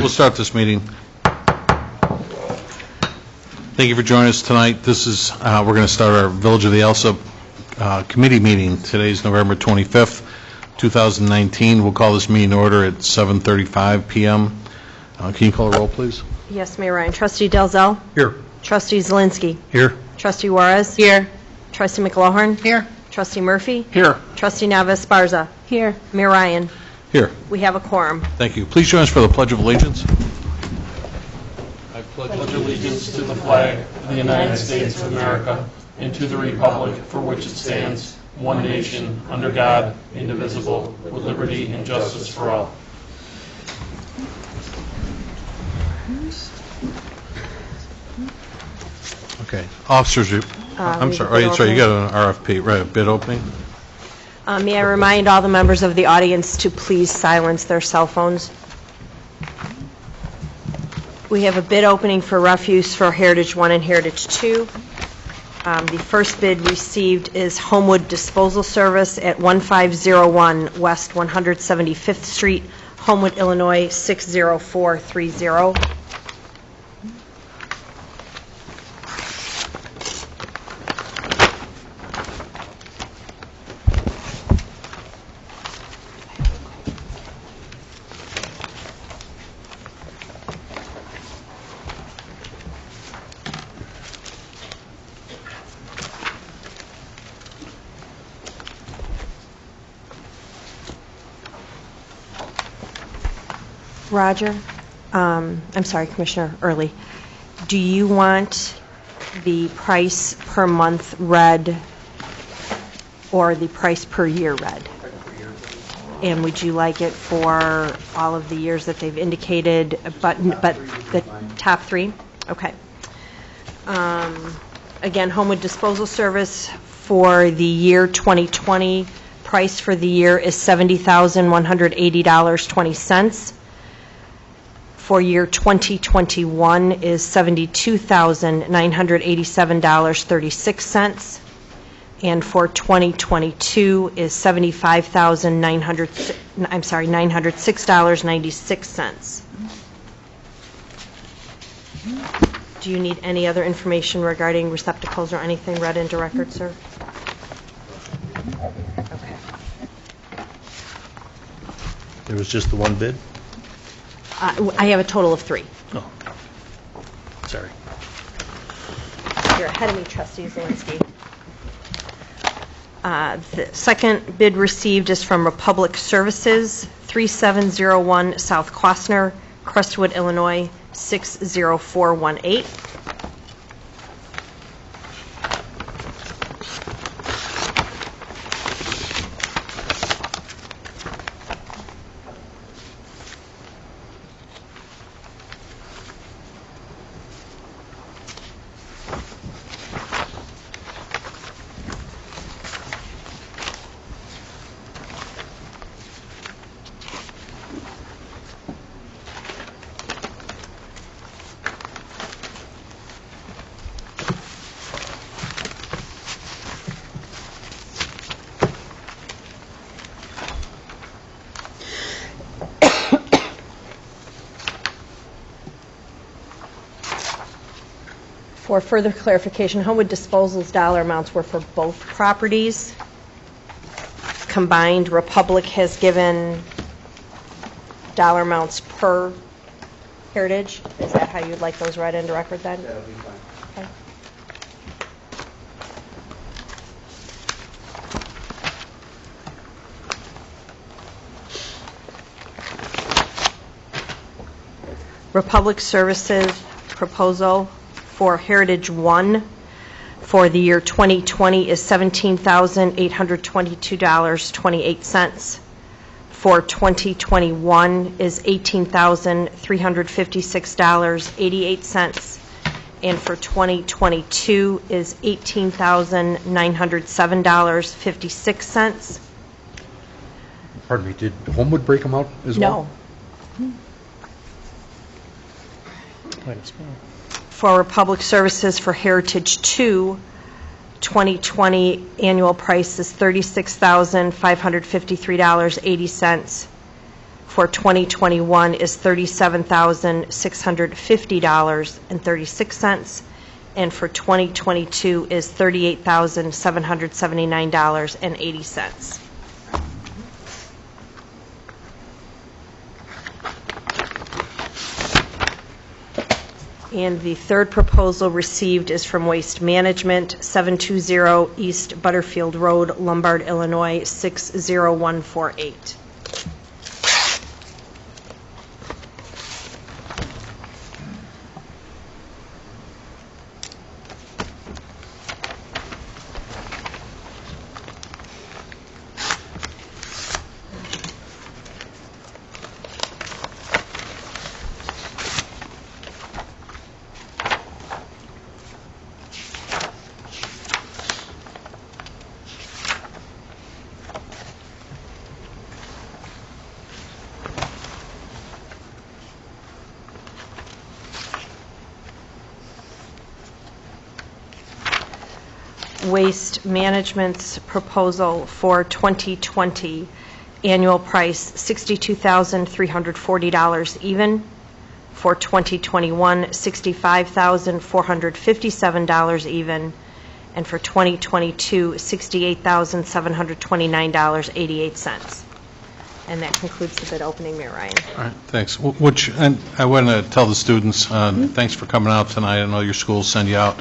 We'll start this meeting. Thank you for joining us tonight. This is we're going to start our Village of the Alsip committee meeting. Today is November 25th, 2019. We'll call this meeting to order at 7:35 p.m. Can you call a roll, please? Yes, Mayor Ryan. Trustee Dalzell? Here. Trustee Zielinski? Here. Trustee Juarez? Here. Trustee McLaughlin? Here. Trustee Murphy? Here. Trustee Nava-Esparza? Here. Mayor Ryan? Here. We have a quorum. Thank you. Please join us for the Pledge of Allegiance. I pledge allegiance to the flag of the United States of America and to the republic for which it stands, one nation, under God, indivisible, with liberty and justice for all. Okay. Officers, I'm sorry. Oh, sorry. You got an RFP, right? A bid opening. May I remind all the members of the audience to please silence their cell phones? We have a bid opening for refuse for Heritage 1 and Heritage 2. The first bid received is Homewood Disposal Service at 1501 West 175th Street, Homewood, Illinois 60430. Roger, I'm sorry, Commissioner Early. Do you want the price per month read or the price per year read? And would you like it for all of the years that they've indicated, but the top three? Okay. Again, Homewood Disposal Service for the year 2020, price for the year is $70,180.20. For year 2021 is $72,987.36, and for 2022 is $906.96. Do you need any other information regarding receptacles or anything read into record, sir? Okay. There was just the one bid? I have a total of 3. Oh, sorry. You're ahead of me, Trustee Zielinski. The second bid received is from Republic Services, 3701 South Quasner, Crestwood, Illinois, 60418. For further clarification, Homewood Disposal's dollar amounts were for both properties. Combined, Republic has given dollar amounts per Heritage. Is that how you'd like those read into record then? That'll be fine. Okay. Republic Services proposal for Heritage 1 for the year 2020 is $17,822.28. For 2021 is $18,356.88. And for 2022 is $18,907.56. Pardon me, did Homewood break them out as well? No. Thanks. For Republic Services for Heritage 2, 2020 annual price is $36,553.80. for 2021 is $37,650.36, and for 2022 is $38,779.80. And the third proposal received is from Waste Management, 720 East Butterfield Road, Lombard, Illinois, 60148. Waste Management's proposal for 2020, annual price $62,340 even. For 2021, $65,457 even. And for 2022, $68,729.88. And that concludes the bid opening, Mayor Ryan. All right, thanks. And I want to tell the students, thanks for coming out tonight. I know your schools send you out.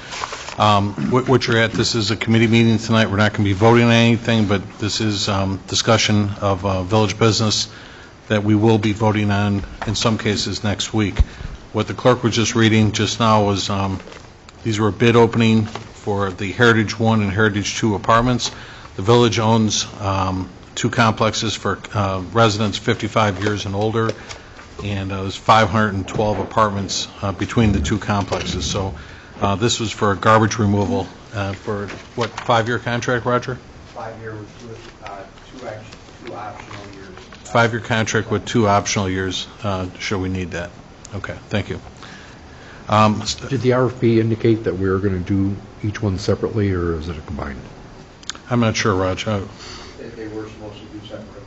What you're at, this is a committee meeting tonight. We're not going to be voting on anything, but this is discussion of village business that we will be voting on in some cases next week. What the clerk was just reading just now was these were a bid opening for the Heritage 1 and Heritage 2 apartments. The village owns 2 complexes for residents 55 years and older, and there's 512 apartments between the 2 complexes. So this was for garbage removal for, what, 5-year contract, Roger? 5-year with two optional years. 5-year contract with 2 optional years, should we need that. Okay, thank you. Did the RFP indicate that we were going to do each one separately, or is it a combined? I'm not sure, Roger. They were supposed to do separate.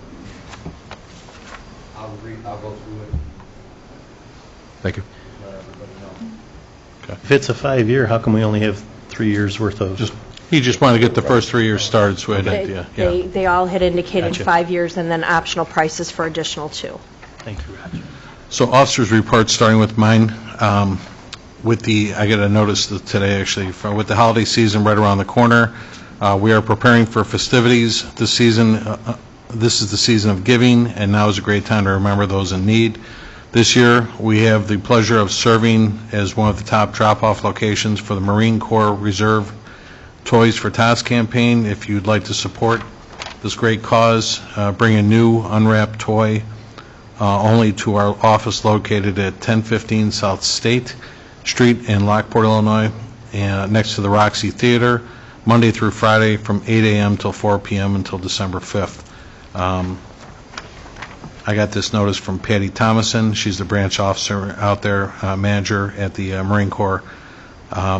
I'll go through it and Thank you. let everybody know. If it's a 5-year, how come we only have 3 years worth of? He just wanted to get the first 3 years started, so we had an idea. Yeah. They all had indicated Gotcha. 5 years and then optional prices for additional 2. Thank you, Roger. So officers' reports, starting with mine. I got a notice today, actually, with the holiday season right around the corner. We are preparing for festivities this season. This is the season of giving, and now is a great time to remember those in need. This year, we have the pleasure of serving as one of the top drop-off locations for the Marine Corps Reserve Toys for Tots campaign. If you'd like to support this great cause, bring a new unwrapped toy only to our office located at 1015 South State Street in Lockport, Illinois, and next to the Roxy Theater, Monday through Friday from 8 a.m. till 4 p.m. until December 5th. I got this notice from Patty Thomason. She's the branch officer out there, manager at the Marine Corps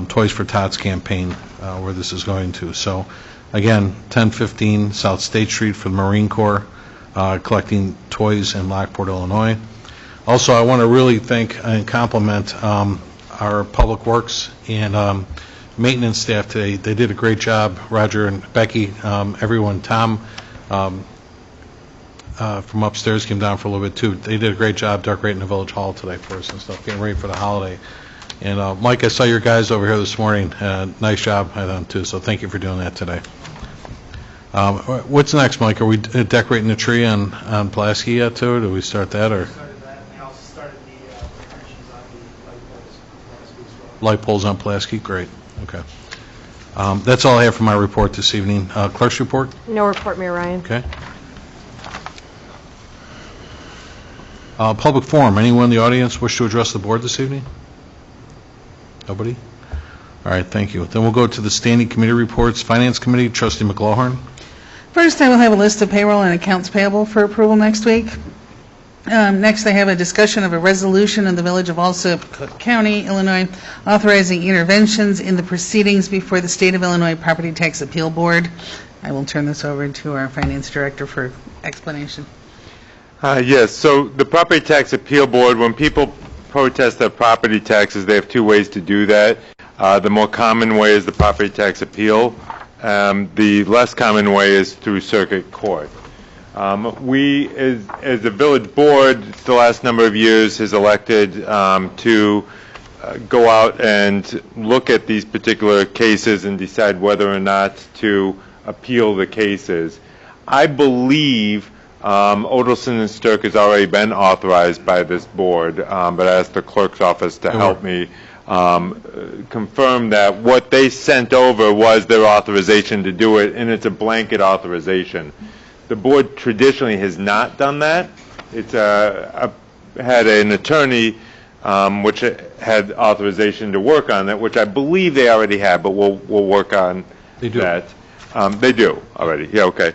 Toys for Tots campaign, where this is going to. So, again, 1015 South State Street for the Marine Corps, collecting toys in Lockport, Illinois. Also, I want to really thank and compliment our Public Works and maintenance staff today. They did a great job. Roger and Becky, everyone, Tom from upstairs came down for a little bit too. They did a great job decorating the village hall today for us and stuff, getting ready for the holiday. And Mike, I saw your guys over here this morning. Nice job by them too, so thank you for doing that today. What's next, Mike? Are we decorating the tree on Pulaski yet too? Do we start that, or? Started that, and they also started the decorations on the light poles last week as well. Light poles on Pulaski? Great. Okay. That's all I have for my report this evening. Clerk's report? No report, Mayor Ryan. Okay. Public forum. Anyone in the audience wish to address the board this evening? Nobody? All right, thank you. Then we'll go to the standing committee reports. Finance Committee, Trustee McLaughlin. First, I will have a list of payroll and accounts payable for approval next week. Next, I have a discussion of a resolution of the Village of Alsip, Cook County, Illinois, authorizing interventions in the proceedings before the State of Illinois Property Tax Appeal Board. I will turn this over to our Finance Director for explanation. Yes, so the Property Tax Appeal Board, when people protest their property taxes, they have two ways to do that. The more common way is the property tax appeal. The less common way is through circuit court. We, as a village board, the last number of years has elected to go out and look at these particular cases and decide whether or not to appeal the cases. I believe Odelson and Stirk has already been authorized by this board, but I asked the clerk's office to help me confirm that what they sent over was their authorization to do it, and it's a blanket authorization. The board traditionally has not done that. It's had an attorney which had authorization to work on that, which I believe they already have, but we'll work on that. They do already. Yeah, okay.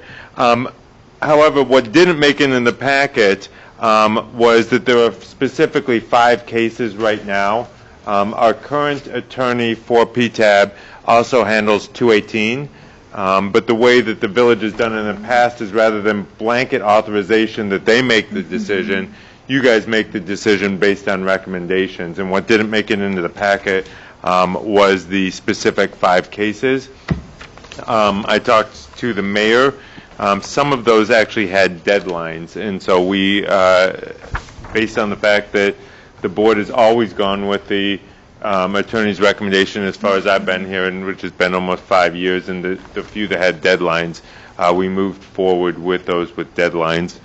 However, what didn't make it in the packet was that there are specifically 5 cases right now. Our current attorney for PTAB also handles 218, but the way that the village has done it in the past is rather than blanket authorization that they make the decision, you guys make the decision based on recommendations. And what didn't make it into the packet was the specific 5 cases. I talked to the mayor. Some of those actually had deadlines, and so we, based on the fact that the board has always gone with the attorney's recommendation as far as I've been here, and which has been almost 5 years, and the few that had deadlines, we moved forward with those with deadlines.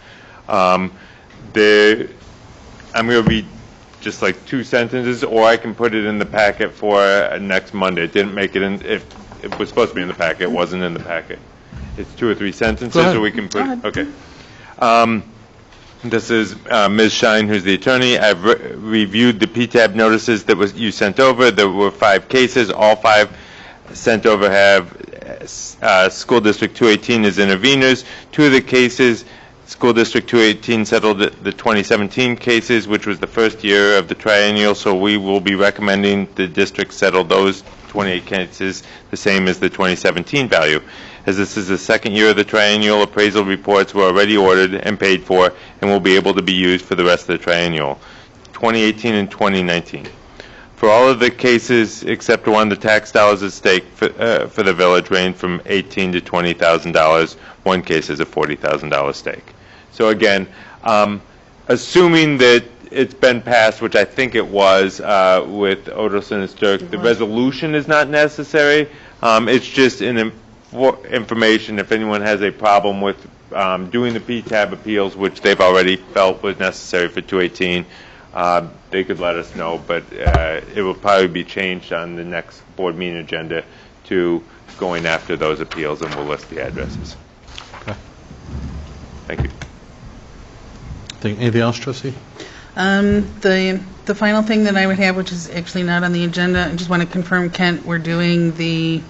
I'm going to read just like 2 sentences, or I can put it in the packet for next Monday. It didn't make it in. If it was supposed to be in the packet, it wasn't in the packet. It's 2 or 3 sentences, so we can put it. Okay. This is Ms. Shine, who's the attorney. I've reviewed the PTAB notices that you sent over. There were 5 cases. All 5 sent over have School District 218 as interveners. 2 of the cases, School District 218 settled the 2017 cases, which was the first year of the triennial, so we will be recommending the district settle those 28 cases the same as the 2017 value. As this is the second year of the triennial, appraisal reports were already ordered and paid for and will be able to be used for the rest of the triennial, 2018 and 2019. For all of the cases except one, the tax dollars at stake for the village range from $18,000 to $20,000. One case is a $40,000 stake. So again, assuming that it's been passed, which I think it was with Odelson and Stirk, the resolution is not necessary. It's just information if anyone has a problem with doing the PTAB appeals, which they've already felt was necessary for 218, they could let us know, but it will probably be changed on the next board meeting agenda to going after those appeals, and we'll list the addresses. Okay. Thank you. Anything else, Trustee? The final thing that I would have, which is actually not on the agenda, I just want to confirm, Kent, we're doing the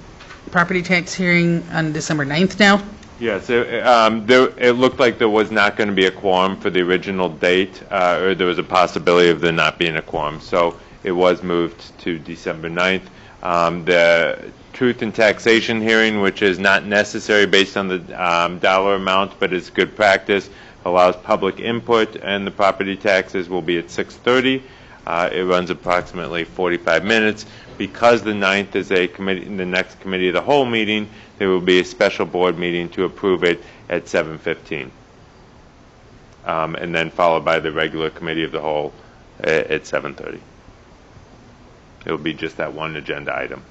property tax hearing on December 9th now? Yes, it looked like there was not going to be a quorum for the original date, or there was a possibility of there not being a quorum, so it was moved to December 9th. The truth and taxation hearing, which is not necessary based on the dollar amount, but is good practice, allows public input, and the property taxes will be at 6:30. It runs approximately 45 minutes. Because the 9th is a committee, the next committee of the whole meeting, there will be a special board meeting to approve it at 7:15. And then followed by the regular committee of the whole at 7:30. It will be just that one agenda item.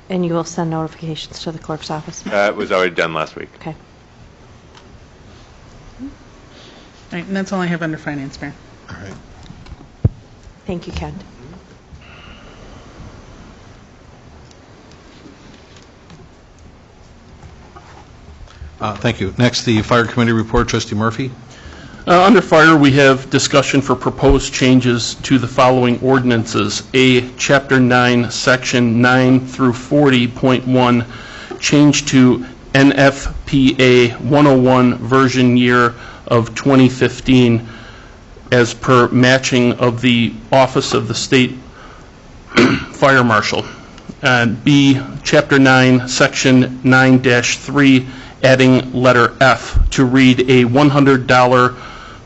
And you will send notifications to the clerk's office? It was already done last week. Okay. All right, and that's all I have under finance, Mayor. All right. Thank you, Kent. Thank you. Next, the Fire Committee report, Trustee Murphy. Under Fire, we have discussion for proposed changes to the following ordinances. A, Chapter 9, Section 9 through 40.1, change to NFPA 101 version year of 2015 as per matching of the Office of the State Fire Marshal. And B, Chapter 9, Section 9-3, adding letter F to read a $100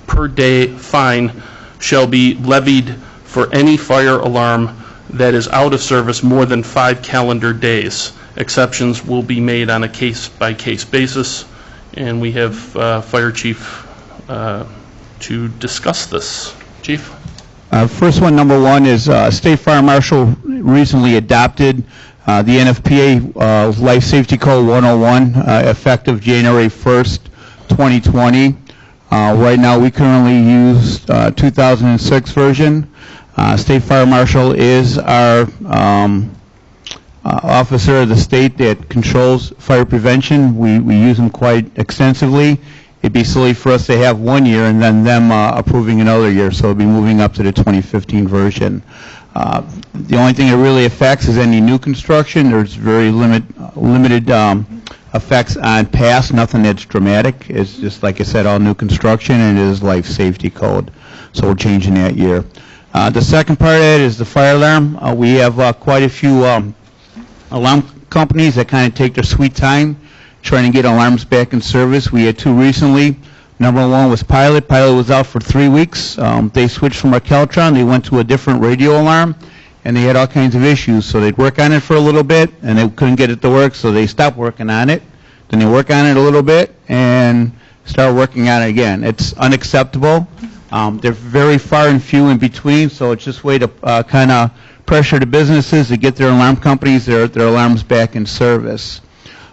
per day fine shall be levied for any fire alarm that is out of service more than 5 calendar days. Exceptions will be made on a case-by-case basis, and we have Fire Chief to discuss this. Chief? First one, number one, is State Fire Marshal recently adopted the NFPA Life Safety Code 101 effective January 1st, 2020. Right now, we currently use 2006 version. State Fire Marshal is our officer of the state that controls fire prevention. We use them quite extensively. It'd be silly for us to have 1 year and then them approving another year, so it'll be moving up to the 2015 version. The only thing it really affects is any new construction. There's very limited effects on past, nothing that's dramatic. It's just, like I said, all new construction, and it is life safety code, so we're changing that year. The second part of it is the fire alarm. We have quite a few alarm companies that kind of take their sweet time trying to get alarms back in service. We had 2 recently. Number one was Pilot. Pilot was out for 3 weeks. They switched from our Caltron. They went to a different radio alarm, and they had all kinds of issues. So they'd work on it for a little bit, and they couldn't get it to work, so they stopped working on it. Then they work on it a little bit and start working on it again. It's unacceptable. They're very far and few in between, so it's just a way to kind of pressure the businesses to get their alarm companies, their alarms back in service.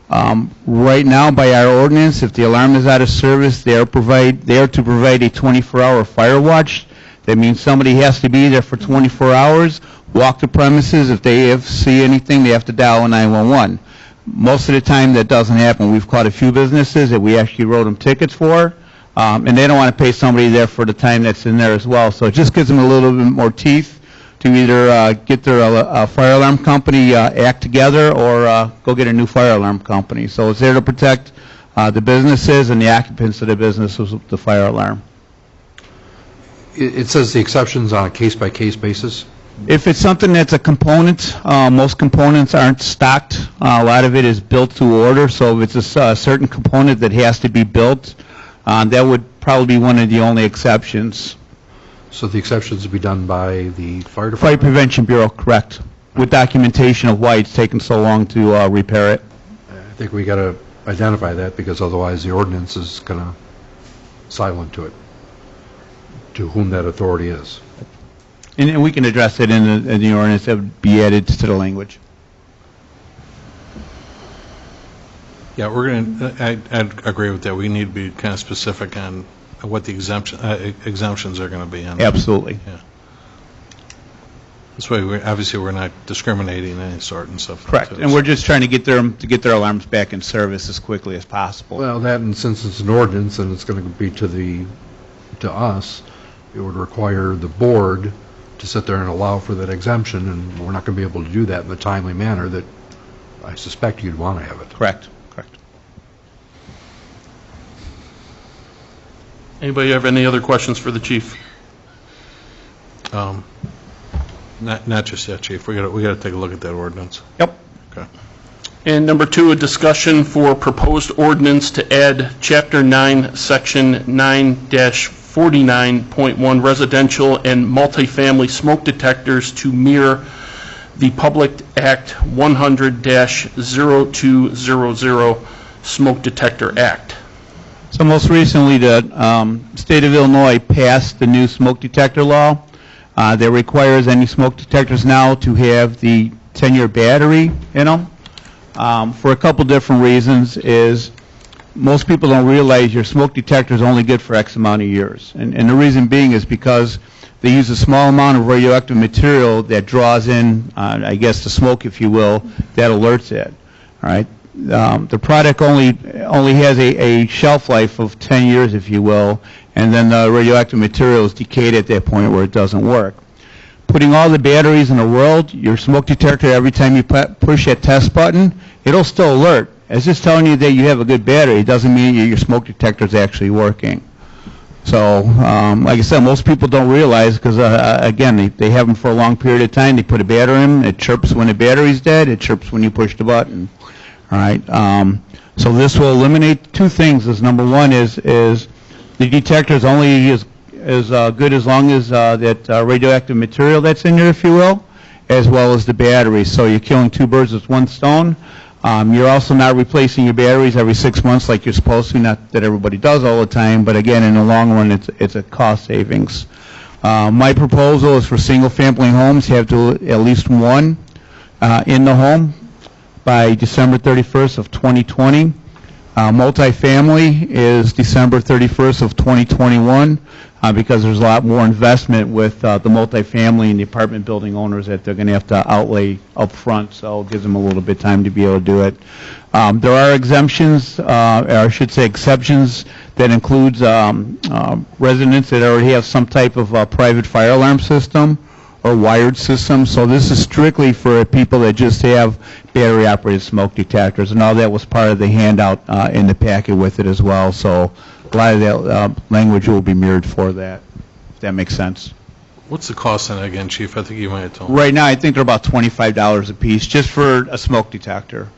Right now, by our ordinance, if the alarm is out of service, they are to provide a 24-hour fire watch. That means somebody has to be there for 24 hours, walk the premises. If they see anything, they have to dial 911. Most of the time, that doesn't happen. We've caught a few businesses that we actually wrote them tickets for, and they don't want to pay somebody there for the time that's in there as well. So it just gives them a little bit more teeth to either get their fire alarm company act together or go get a new fire alarm company. So it's there to protect the businesses and the occupants of the businesses with the fire alarm. It says the exceptions on a case-by-case basis. If it's something that's a component, most components aren't stocked. A lot of it is built to order, so if it's a certain component that has to be built, that would probably be one of the only exceptions. So the exceptions would be done by the fire department? Fire Prevention Bureau, correct, with documentation of why it's taken so long to repair it. I think we got to identify that, because otherwise the ordinance is kind of silent to it, to whom that authority is. And we can address it in the ordinance. That would be added to the language. Yeah, I'd agree with that. We need to be kind of specific on what the exemptions are going to be on. Absolutely. Yeah. This way, obviously, we're not discriminating in any sort and stuff. Correct. And we're just trying to get their alarms back in service as quickly as possible. Well, that, and since it's an ordinance and it's going to be to us, it would require the board to sit there and allow for that exemption, and we're not going to be able to do that in the timely manner that I suspect you'd want to have it. Correct. Anybody have any other questions for the chief? Not just yet, Chief. We got to take a look at that ordinance. Yep. Okay. And number 2, a discussion for proposed ordinance to add Chapter 9, Section 9-49.1 residential and multifamily smoke detectors to mirror the Public Act 100-0200 Smoke Detector Act. So most recently, the state of Illinois passed the new smoke detector law that requires any smoke detectors now to have the 10-year battery in them. For a couple different reasons is most people don't realize your smoke detector is only good for X amount of years. And the reason being is because they use a small amount of radioactive material that draws in, I guess, the smoke, if you will, that alerts it. All right. The product only has a shelf life of 10 years, if you will, and then the radioactive material is decayed at that point where it doesn't work. Putting all the batteries in the world, your smoke detector, every time you push that test button, it'll still alert. It's just telling you that you have a good battery. It doesn't mean your smoke detector is actually working. So, like I said, most people don't realize because, again, they have them for a long period of time. They put a battery in, it chirps when the battery's dead, it chirps when you push the button. All right. So this will eliminate 2 things. Number one is The detector is only as good as long as that radioactive material that's in there, if you will, as well as the batteries. So you're killing two birds with one stone. You're also not replacing your batteries every 6 months like you're supposed to, not that everybody does all the time, but again, in the long run, it's a cost savings. My proposal is for single-family homes, you have to at least one in the home by December 31st of 2020. Multifamily is December 31st of 2021 because there's a lot more investment with the multifamily and the apartment building owners that they're going to have to outlay up front, so it gives them a little bit of time to be able to do it. There are exemptions, or I should say exceptions, that includes residents that already have some type of private fire alarm system or wired system. So this is strictly for people that just have battery-operated smoke detectors, and all that was part of the handout in the packet with it as well. So a lot of that language will be mirrored for that, if that makes sense. What's the cost on that again, Chief? I think you might have told me. Right now, I think they're about $25 a piece, just for a smoke detector,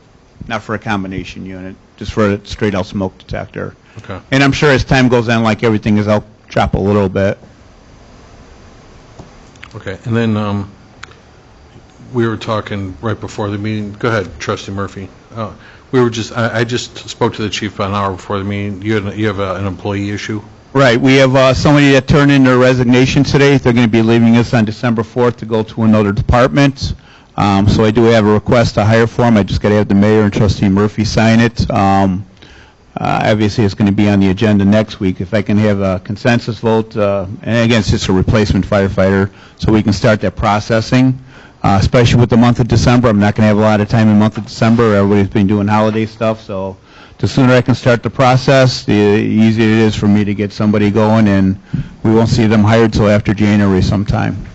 not for a combination unit, just for a straight-out smoke detector. Okay. And I'm sure as time goes on, like everything is, I'll drop a little bit. Okay, and then we were talking right before the meeting. Go ahead, Trustee Murphy. I just spoke to the chief about an hour before the meeting. You have an employee issue? Right. We have somebody that turned in their resignation today. They're going to be leaving us on December 4th to go to another department. So I do have a request to hire for him. I just got to have the mayor and Trustee Murphy sign it. Obviously, it's going to be on the agenda next week. If I can have a consensus vote, and again, it's just a replacement firefighter, so we can start that processing, especially with the month of December. I'm not going to have a lot of time in the month of December. Everybody's been doing holiday stuff, so the sooner I can start the process, the easier it is for me to get somebody going, and we won't see them hired till after January sometime.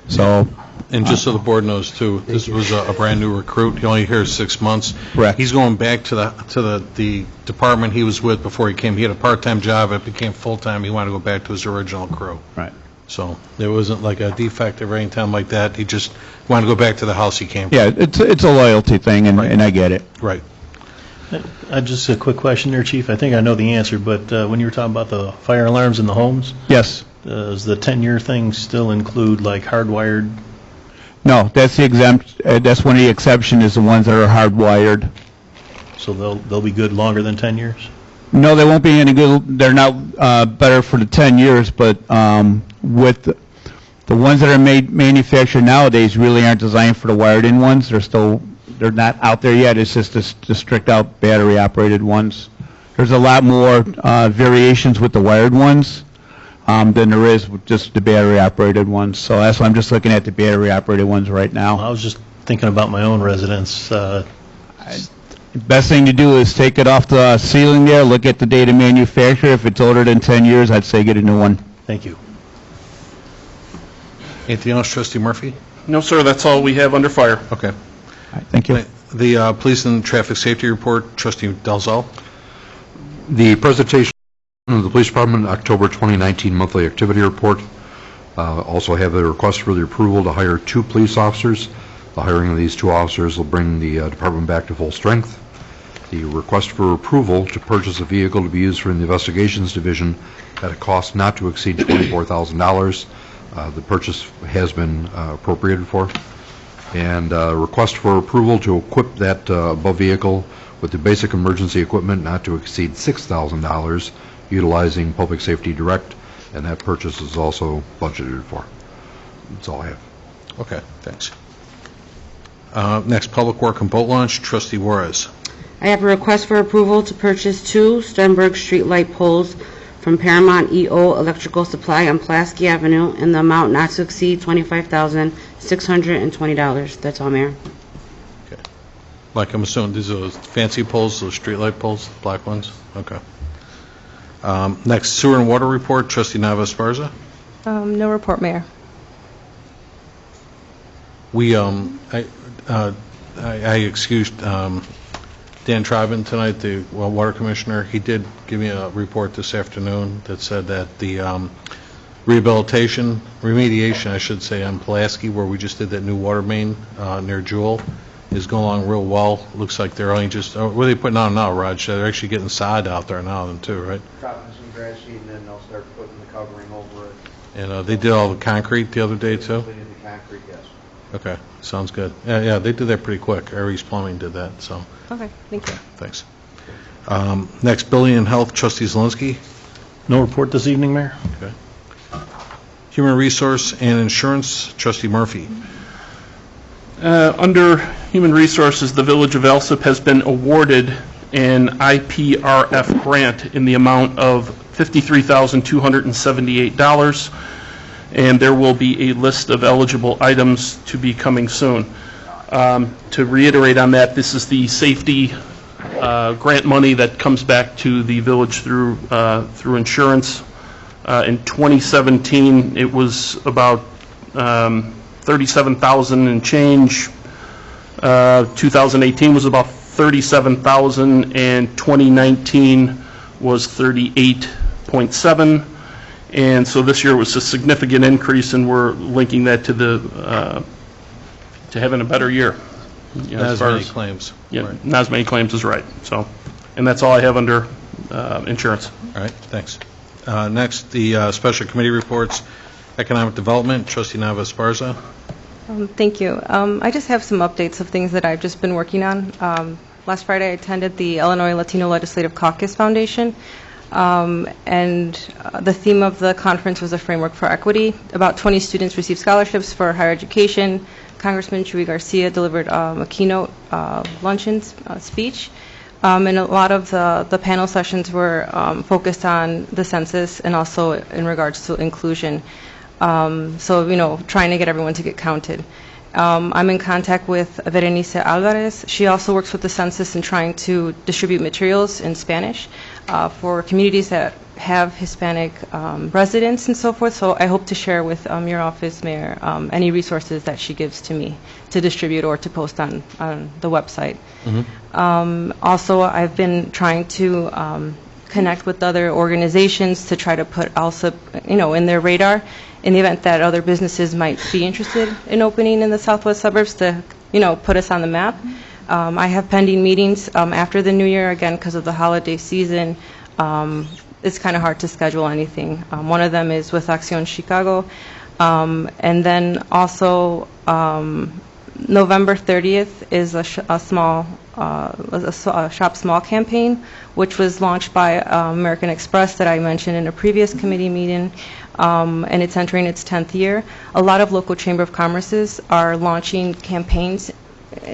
So. And just so the board knows too, this was a brand new recruit. He only here 6 months. Correct. He's going back to the department he was with before he came. He had a part-time job. It became full-time. He wanted to go back to his original crew. Right. So there wasn't like a defect or anything like that. He just wanted to go back to the house he came from. Yeah, it's a loyalty thing, and I get it. Right. Just a quick question there, Chief. I think I know the answer, but when you were talking about the fire alarms in the homes, Yes. does the 10-year thing still include like hardwired? No, that's the exempt. That's one of the exceptions is the ones that are hardwired. So they'll be good longer than 10 years? No, they won't be any good. They're not better for the 10 years, but with the ones that are manufactured nowadays really aren't designed for the wired-in ones. They're not out there yet. It's just the strict-out battery-operated ones. There's a lot more variations with the wired ones than there is with just the battery-operated ones. So that's why I'm just looking at the battery-operated ones right now. I was just thinking about my own residence. Best thing to do is take it off the ceiling there, look at the date of manufacture. If it's older than 10 years, I'd say get a new one. Thank you. Anything else, Trustee Murphy? No, sir, that's all we have under fire. Okay. All right, thank you. The police and traffic safety report, Trustee Dalzell. The presentation of the Police Department October 2019 monthly activity report. Also have a request for the approval to hire 2 police officers. The hiring of these 2 officers will bring the department back to full strength. The request for approval to purchase a vehicle to be used for the investigations division at a cost not to exceed $24,000. The purchase has been appropriated for. And request for approval to equip that above vehicle with the basic emergency equipment not to exceed $6,000 utilizing Public Safety Direct, and that purchase is also budgeted for. That's all I have. Okay, thanks. Next, Public Work and Boat Launch, Trustee Juarez. I have a request for approval to purchase 2 Sternberg street light poles from Paramount EO Electrical Supply on Pulaski Avenue in the amount not to exceed $25,620. That's all, Mayor. Okay. Like I'm assuming these are those fancy poles, those street light poles, the black ones? Okay. Next, Sewer and Water Report, Trustee Nava-Esparza. No report, Mayor. I excused Dan Tribin tonight, the Water Commissioner. He did give me a report this afternoon that said that the remediation, I should say, on Pulaski, where we just did that new water main near Jewel, is going along real well. Looks like they're only just, what are they putting on now, Raj? They're actually getting sod out there now, then, too, right? Dropping some grass seed, and then they'll start putting the covering over it. And they did all the concrete the other day, too? Cleaning the concrete, yes. Okay, sounds good. Yeah, they did that pretty quick. Aries Plumbing did that, so, Okay, thank you. thanks. Next, Building and Health, Trustee Zelinski. No report this evening, Mayor? Okay. Human Resource and Insurance, Trustee Murphy. Under Human Resources, the Village of Alsip has been awarded an IPRF grant in the amount of $53,278, and there will be a list of eligible items to be coming soon. To reiterate on that, this is the safety grant money that comes back to the village through insurance. In 2017, it was about $37,000 and change. 2018 was about $37,000, and 2019 was $38.7. And so this year was a significant increase, and we're linking that to to having a better year. You know, Not as as far many as- claims. Yeah, Right. not as many claims is right. So, and that's all I have under insurance. All right, thanks. Next, the Special Committee Reports, Economic Development, Trustee Nava-Esparza. Thank you. I just have some updates of things that I've just been working on. Last Friday, I attended the Illinois Latino Legislative Caucus Foundation, and the theme of the conference was a framework for equity. About 20 students received scholarships for higher education. Congressman Chuy Garcia delivered a keynote luncheon speech. And a lot of the panel sessions were focused on the census and also in regards to inclusion. So, you know, trying to get everyone to get counted. I'm in contact with Berenice Alvarez. She also works with the census and trying to distribute materials in Spanish for communities that have Hispanic residents and so forth. So I hope to share with your office, Mayor, any resources that she gives to me to distribute or to post on the website. Also, I've been trying to connect with other organizations to try to put Alsip, you know, in their radar in the event that other businesses might be interested in opening in the southwest suburbs to, you know, put us on the map. I have pending meetings after the new year, again, because of the holiday season. It's kind of hard to schedule anything. One of them is with Acción Chicago. And then also November 30th is a Shop Small campaign, which was launched by American Express that I mentioned in a previous committee meeting, and it's entering its 10th year. A lot of local Chamber of Commerces are launching campaigns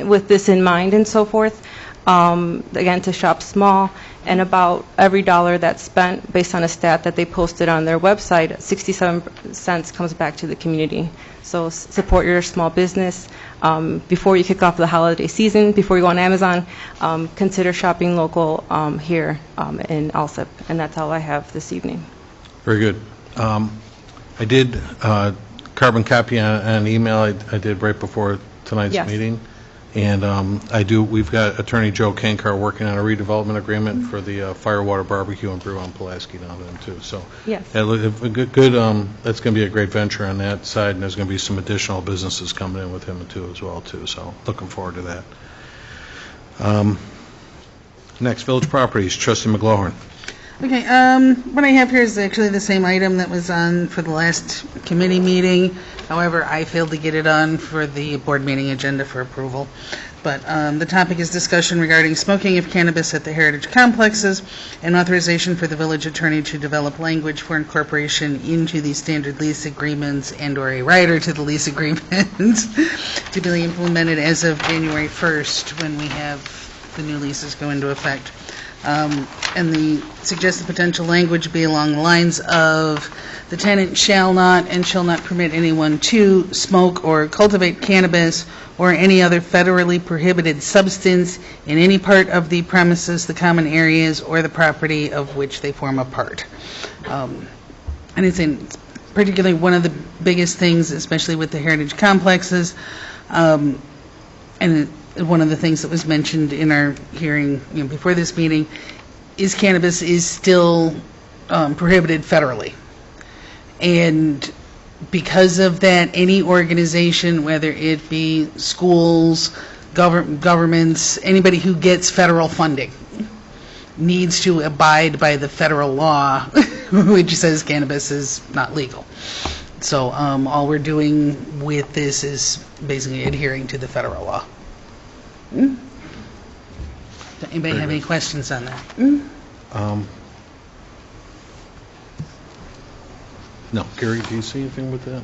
with this in mind and so forth, again, to shop small, and about every dollar that's spent, based on a stat that they posted on their website, 67 cents comes back to the community. So support your small business. Before you kick off the holiday season, before you go on Amazon, consider shopping local here in Alsip. And that's all I have this evening. Very good. I did carbon copy on an email I did right before tonight's Yes. meeting. And we've got Attorney Joe Kankar working on a redevelopment agreement for the Firewater Barbecue and Brew on Pulaski down there too. So Yes. that's going to be a great venture on that side, and there's going to be some additional businesses coming in with him too as well too. So looking forward to that. Next, Village Properties, Trustee McGlohan. Okay, what I have here is actually the same item that was on for the last committee meeting. However, I failed to get it on for the board meeting agenda for approval. But the topic is discussion regarding smoking of cannabis at the heritage complexes and authorization for the village attorney to develop language for incorporation into the standard lease agreements and/or a rider to the lease agreement to be implemented as of January 1st when we have the new leases go into effect. And the suggested potential language be along the lines of the tenant shall not and shall not permit anyone to smoke or cultivate cannabis or any other federally prohibited substance in any part of the premises, the common areas, or the property of which they form a part. And it's particularly one of the biggest things, especially with the heritage complexes, and one of the things that was mentioned in our hearing before this meeting is cannabis is still prohibited federally. And because of that, any organization, whether it be schools, governments, anybody who gets federal funding, needs to abide by the federal law which says cannabis is not legal. So all we're doing with this is basically adhering to the federal law. Does anybody have any questions on that? No. Gary, do you see anything with that?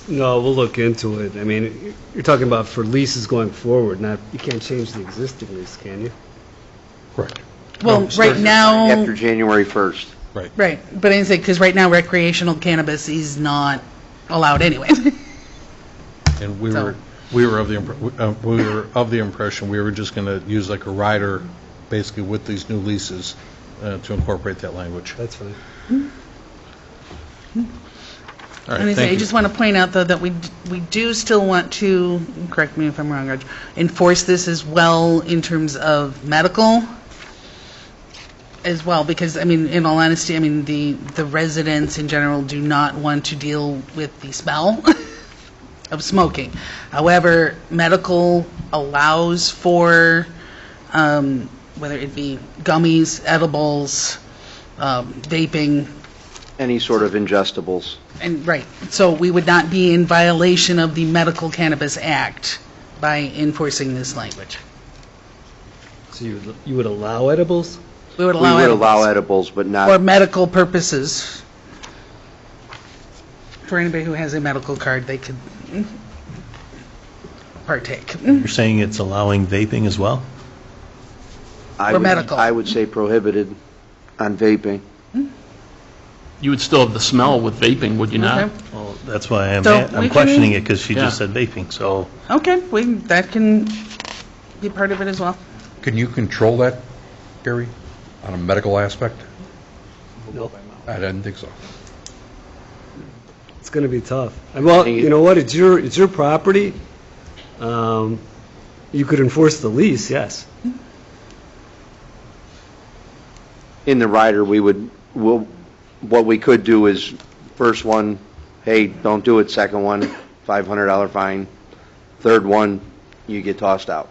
No, we'll look into it. I mean, you're talking about for leases going forward, not, you can't change the existing lease, can you? Correct. Well, right now, After January 1st. right, but I didn't say, because right now recreational cannabis is not allowed anyway. And So- we were of the impression we were just going to use like a rider, basically with these new leases, to incorporate that language. That's fine. All And right, I thank you. just want to point out, though, that we do still want to, correct me if I'm wrong, Raj, enforce this as well in terms of medical as well, because, I mean, in all honesty, I mean, the residents in general do not want to deal with the smell of smoking. However, medical allows for, whether it be gummies, edibles, vaping, Any sort of ingestibles. and, right, so we would not be in violation of the Medical Cannabis Act by enforcing this language. So you would allow edibles? We would We allow would edibles. allow edibles, but For not, medical purposes. For anybody who has a medical card, they could partake. You're saying it's allowing vaping as well? I Or would, medical. I would say prohibited on vaping. You would still have the smell with vaping, would you not? Okay. Well, that's why So we I'm can- questioning it, because she just Yeah. said vaping, so. Okay, that can be part of it as well. Can you control that, Gary, on a medical aspect? No. I didn't think so. It's going to be tough. Well, you know what, it's your property. You could enforce the lease, yes. In the rider, what we could do is, first one, hey, don't do it. Second one, $500 fine. Third one, you get tossed out.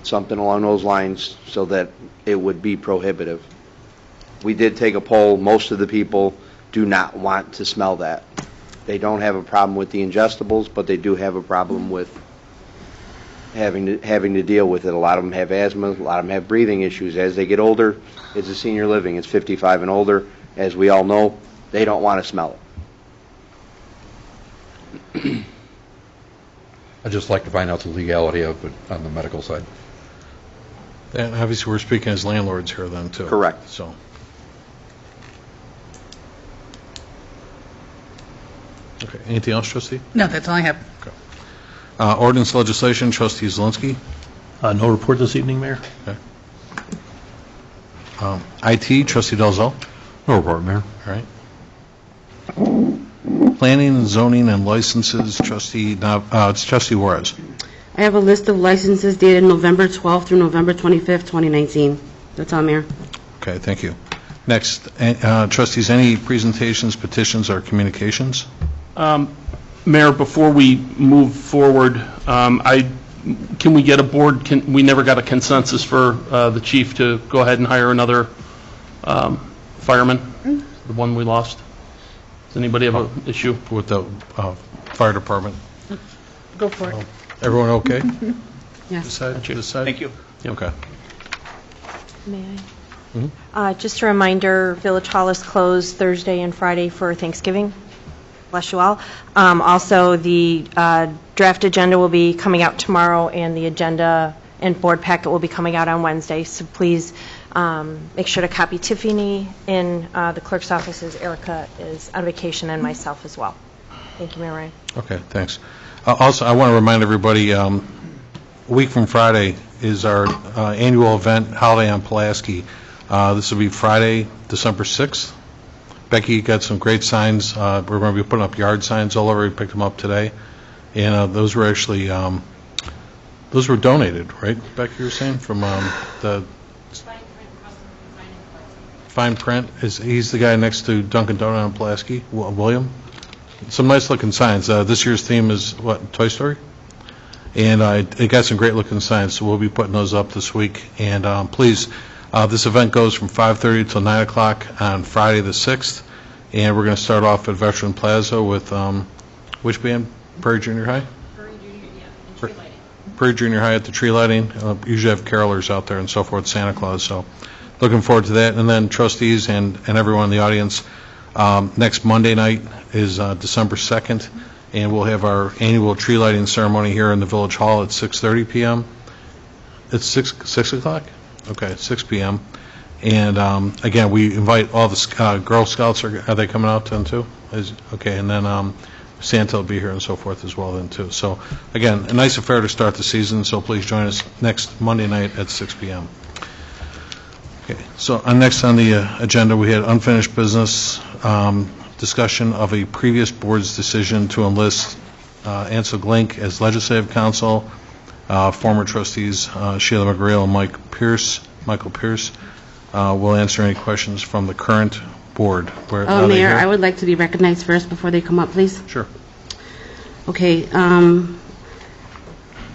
Something along those lines so that it would be prohibitive. We did take a poll. Most of the people do not want to smell that. They don't have a problem with the ingestibles, but they do have a problem with having to deal with it. A lot of them have asthma, a lot of them have breathing issues. As they get older, it's a senior living, it's 55 and older. As we all know, they don't want to smell it. I'd just like to find out the legality of it on the medical side. And obviously, we're speaking as landlords here then, too. Correct. So. Okay, anything else, trustee? No, that's all I have. Ordinance legislation, trustee Zelinski. No report this evening, Mayor? Okay. IT, trustee Dalzell. No report, Mayor. All right. Planning and zoning and licenses, it's trustee Juarez. I have a list of licenses dated November 12th through November 25th, 2019. That's all, Mayor. Okay, thank you. Next, trustees, any presentations, petitions, or communications? Mayor, before we move forward, can we get a board, we never got a consensus for the chief to go ahead and hire another fireman, the one we lost. Does anybody have an issue? With the fire department. Go for it. Everyone okay? Yes. This side? Thank you. Okay. May I? Just a reminder, Village Hall is closed Thursday and Friday for Thanksgiving. Bless you all. Also, the draft agenda will be coming out tomorrow, and the agenda and board packet will be coming out on Wednesday. So please make sure to copy Tiffany in the clerk's office, as Erica is on vacation, and myself as well. Thank you, Mayor Ryan. Okay, thanks. Also, I want to remind everybody, a week from Friday is our annual event, Holiday on Pulaski. This will be Friday, December 6th. Becky got some great signs. We're going to be putting up yard signs all over. We picked them up today. And those were actually, those were donated, right, Becky, you were saying, from the Fine Print. He's the guy next to Dunkin' Donut on Pulaski, William. Some nice-looking signs. This year's theme is, what, Toy Story? And it got some great-looking signs, so we'll be putting those up this week. And please, This event goes from 5:30 till 9 o'clock on Friday the 6th, and we're going to start off at Veteran Plaza with, which band? Prairie Junior High? Prairie Junior High at the tree lighting. Usually have carolers out there and so forth, Santa Claus, so looking forward to that. And then trustees and everyone in the audience, next Monday night is December 2nd, and we'll have our annual tree lighting ceremony here in the Village Hall at 6:30 p.m. It's 6 o'clock? Okay, 6 p.m. And again, we invite all the Girl Scouts. Are they coming out then too? Okay, and then Santa will be here and so forth as well then too. So again, a nice affair to start the season, so please join us next Monday night at 6 p.m. Okay, so next on the agenda, we had unfinished business, discussion of a previous board's decision to enlist Ansel Glink as legislative counsel, former trustees Sheila McGrail and Michael Pierce will answer any questions from the current board. Mayor, I would like to be recognized first before they come up, please. Sure. Okay.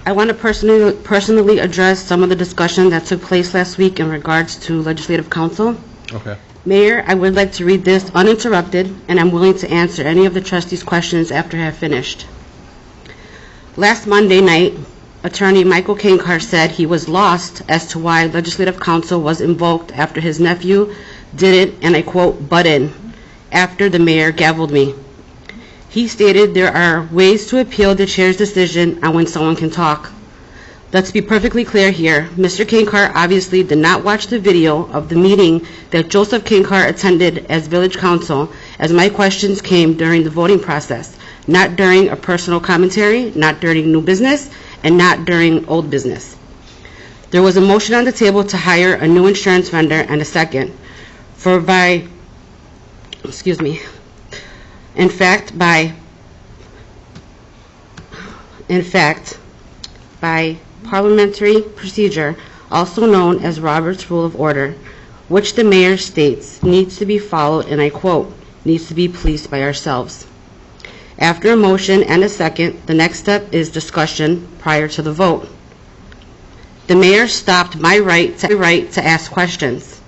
I want to personally address some of the discussion that took place last week in regards to legislative counsel. Okay. Mayor, I would like to read this uninterrupted, and I'm willing to answer any of the trustees' questions after I have finished. Last Monday night, Attorney Michael Kinkar said he was lost as to why legislative counsel was invoked after his nephew didn't, and I quote, butt in, after the mayor gavelled me. He stated there are ways to appeal the chair's decision on when someone can talk. Let's be perfectly clear here. Mr. Kinkar obviously did not watch the video of the meeting that Joseph Kinkar attended as village counsel, as my questions came during the voting process, not during a personal commentary, not during new business, and not during old business. There was a motion on the table to hire a new insurance vendor and a second. In fact, by parliamentary procedure, also known as Robert's Rule of Order, which the mayor states needs to be followed, and I quote, needs to be policed by ourselves. After a motion and a second, the next step is discussion prior to the vote. The mayor stopped my right to ask questions.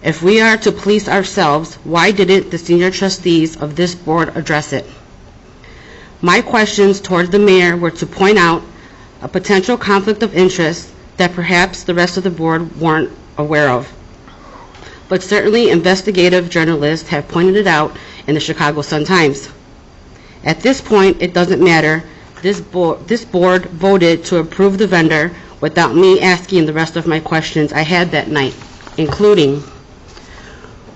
If we are to police ourselves, why didn't the senior trustees of this board address it? My questions towards the mayor were to point out a potential conflict of interest that perhaps the rest of the board weren't aware of. But certainly investigative journalists have pointed it out in the Chicago Sun-Times. At this point, it doesn't matter. This board voted to approve the vendor without me asking the rest of my questions I had that night, including,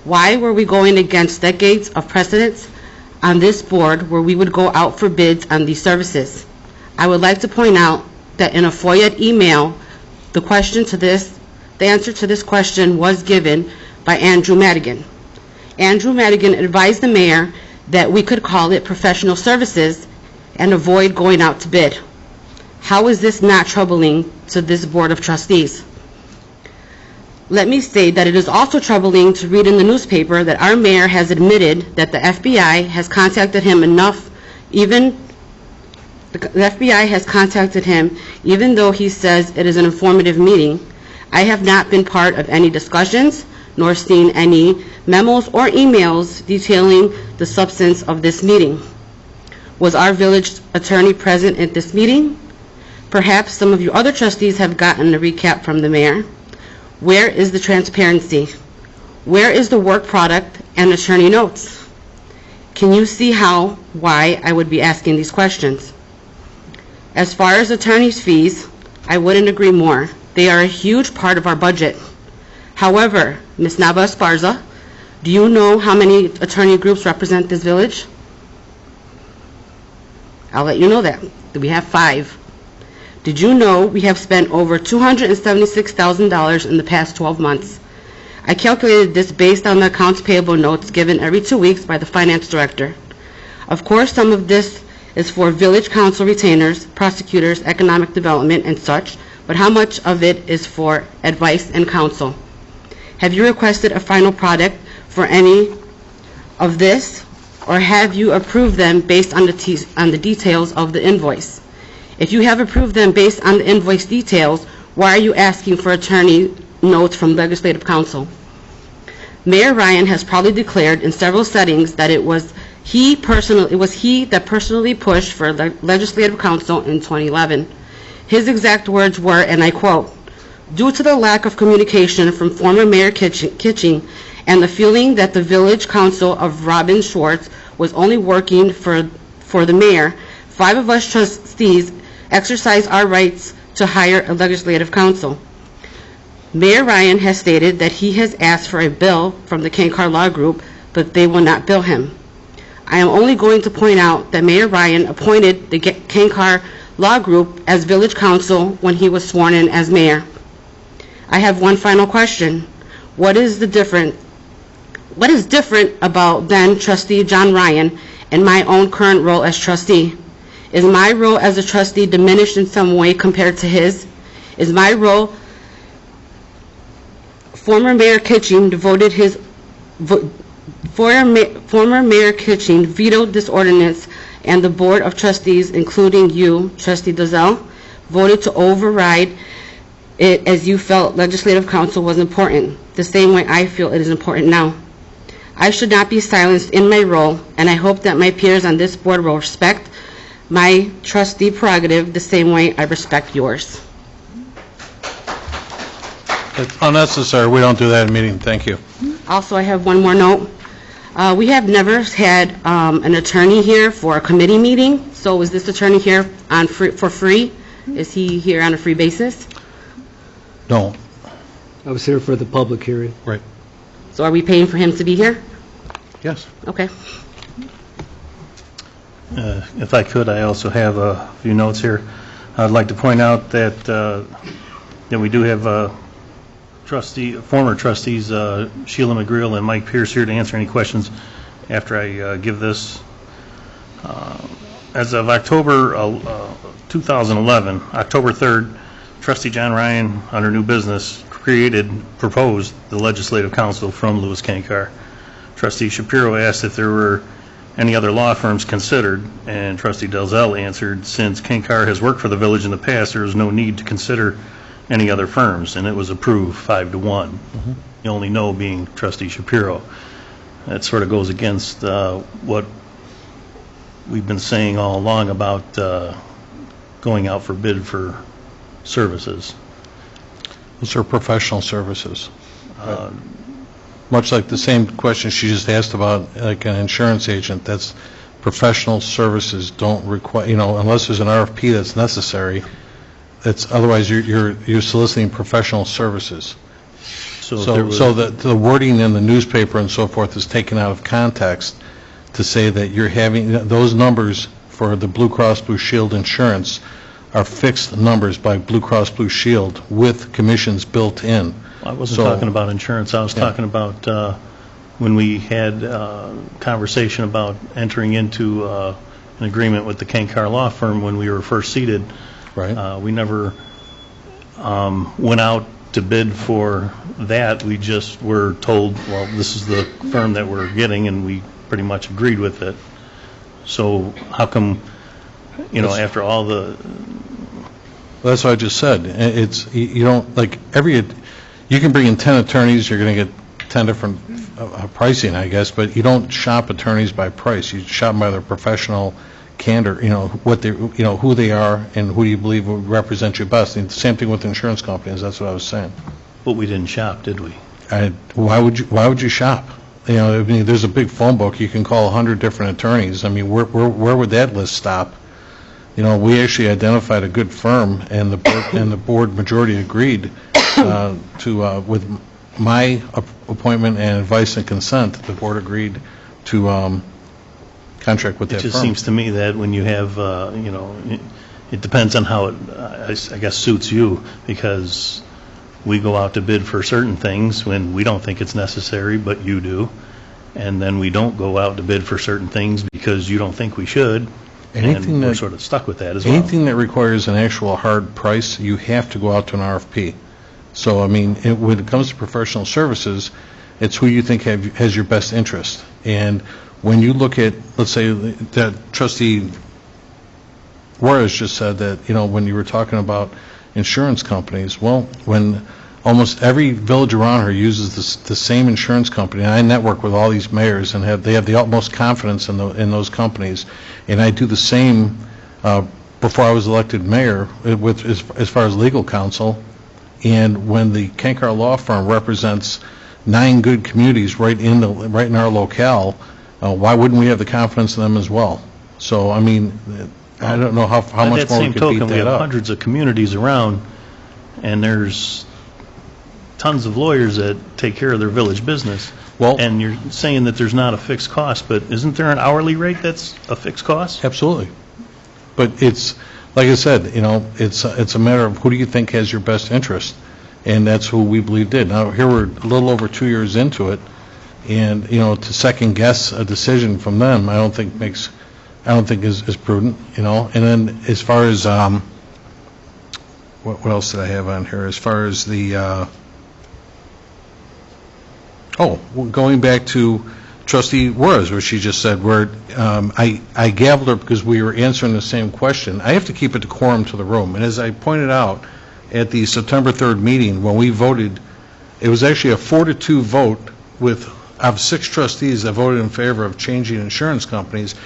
why were we going against decades of precedents on this board where we would go out for bids on these services? I would like to point out that in a FOIA email, the answer to this question was given by Andrew Madigan. Andrew Madigan advised the mayor that we could call it professional services and avoid going out to bid. How is this not troubling to this board of trustees? Let me state that it is also troubling to read in the newspaper that our mayor has admitted that the FBI has contacted him even though he says it is an informative meeting. I have not been part of any discussions nor seen any memos or emails detailing the substance of this meeting. Was our village attorney present at this meeting? Perhaps some of you other trustees have gotten a recap from the mayor. Where is the transparency? Where is the work product and attorney notes? Can you see why I would be asking these questions? As far as attorney's fees, I wouldn't agree more. They are a huge part of our budget. However, Ms. Nava Esparza, do you know how many attorney groups represent this village? I'll let you know that. We have 5. Did you know we have spent over $276,000 in the past 12 months? I calculated this based on the accounts payable notes given every 2 weeks by the finance director. Of course, some of this is for village council retainers, prosecutors, economic development, and such, but how much of it is for advice and counsel? Have you requested a final product for any of this, or have you approved them based on the details of the invoice? If you have approved them based on the invoice details, why are you asking for attorney notes from Legislative Council. Mayor Ryan has probably declared in several settings that it was he that personally pushed for Legislative Council in 2011. His exact words were, and I quote, "Due to the lack of communication from former Mayor Kitching and the feeling that the Village Council of Robin Schwartz was only working for the mayor, 5 of us trustees exercised our rights to hire a Legislative Council. Mayor Ryan has stated that he has asked for a bill from the Kankar Law Group, but they will not bill him. I am only going to point out that Mayor Ryan appointed the Kankar Law Group as Village Council when he was sworn in as mayor. I have one final question. What is different about then Trustee John Ryan and my own current role as trustee? Is my role as a trustee diminished in some way compared to his? Is my role, former Mayor Kitching former Mayor Kitching vetoed this ordinance, and the Board of Trustees, including you, Trustee Dozell, voted to override it as you felt Legislative Council was important, the same way I feel it is important now. I should not be silenced in my role, and I hope that my peers on this board will respect my trustee prerogative the same way I respect yours." It's unnecessary. We don't do that in meeting. Thank you. Also, I have one more note. We have never had an attorney here for a committee meeting, so is this attorney here for free? Is he here on a free basis? No. I was here for the public hearing. Right. So are we paying for him to be here? Yes. Okay. If I could, I also have a few notes here. I'd like to point out that we do have former trustees Sheila McGreal and Mike Pierce here to answer any questions after I give this. As of October 2011, October 3rd, Trustee John Ryan, under new business, proposed the Legislative Council from Lewis Kankar. Trustee Shapiro asked if there were any other law firms considered, and Trustee Delzell answered, since Kankar has worked for the village in the past, there is no need to consider any other firms, and it was approved 5-1. Mm-hmm. The only no being Trustee Shapiro. That sort of goes against what we've been saying all along about going out for bid for services. Those are professional services. Much like the same question she just asked about, like an insurance agent, that's professional services don't require, unless there's an RFP that's necessary, otherwise you're soliciting professional services. So the wording in the newspaper and so forth is taken out of context to say that you're having, those numbers for the Blue Cross Blue Shield insurance are fixed numbers by Blue Cross Blue Shield with commissions built in. I wasn't talking about insurance. I was talking about when we had conversation about entering into an agreement with the Kankar Law Firm when we were first seated. Right. We never went out to bid for that. We just were told, well, this is the firm that we're getting, and we pretty much agreed with it. So how come, after all the... Well, that's what I just said. It's, you don't, like, you can bring in 10 attorneys, you're going to get 10 different pricing, I guess, but you don't shop attorneys by price. You shop them by their professional candor, what they, who they are and who you believe will represent you best. And the same thing with insurance companies. That's what I was saying. But we didn't shop, did we? Why would you shop? There's a big phone book. You can call 100 different attorneys. Where would that list stop? We actually identified a good firm, and the board majority agreed with my appointment and advice and consent. The board agreed to contract with that firm. It just seems to me that when you have, it depends on how it, I guess, suits you, because we go out to bid for certain things when we don't think it's necessary, but you do, and then we don't go out to bid for certain things because you don't think we should. And we're sort of stuck with that as well. Anything that requires an actual hard price, you have to go out to an RFP. So, when it comes to professional services, it's who you think has your best interest. And when you look at, let's say, that Trustee Juarez just said that, when you were talking about insurance companies, well, when almost every village around her uses the same insurance company, and I network with all these mayors, and they have the utmost confidence in those companies, and I do the same before I was elected mayor with as far as legal counsel, and when the Kankar Law Firm represents 9 good communities right in our locale, why wouldn't we have the confidence in them as well? So, I mean, I don't know how much more we could beat that up. By that same token, we have hundreds of communities around, and there's tons of lawyers that take care of their village business. Well, and you're saying that there's not a fixed cost, but isn't there an hourly rate that's a fixed cost? Absolutely. But it's, like I said, you know, it's a matter of who do you think has your best interest, and that's who we believe did. Now, here we're a little over 2 years into it, and, you know, to second guess a decision from them, I don't think is prudent, you know. And then as far as, what else did I have on here? As far as the, going back to Trustee Juarez, where she just said, where I gavelled her because we were answering the same question. I have to keep a decorum to the room. And as I pointed out at the September 3rd meeting, when we voted, it was actually a 4-2 vote of 6 trustees that voted in favor of changing insurance companies.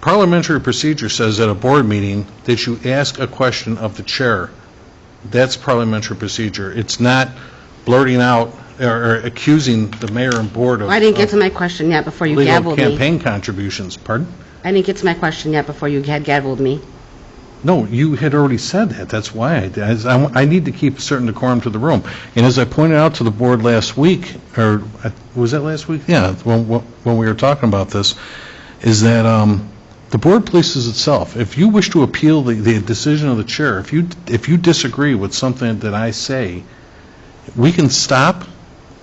Parliamentary procedure says at a board meeting that you ask a question of the chair. That's parliamentary procedure. It's not blurting out or accusing the mayor and board of I didn't get to my question yet before you legal gavelled me. campaign contributions. Pardon? I didn't get to my question yet before you had gavelled me. No, you had already said that. That's why I did. I need to keep a certain decorum to the room. And as I pointed out to the board last week, or was that last week? Yeah, when we were talking about this, is that the board polices itself. If you wish to appeal the decision of the chair, if you disagree with something that I say, we can stop,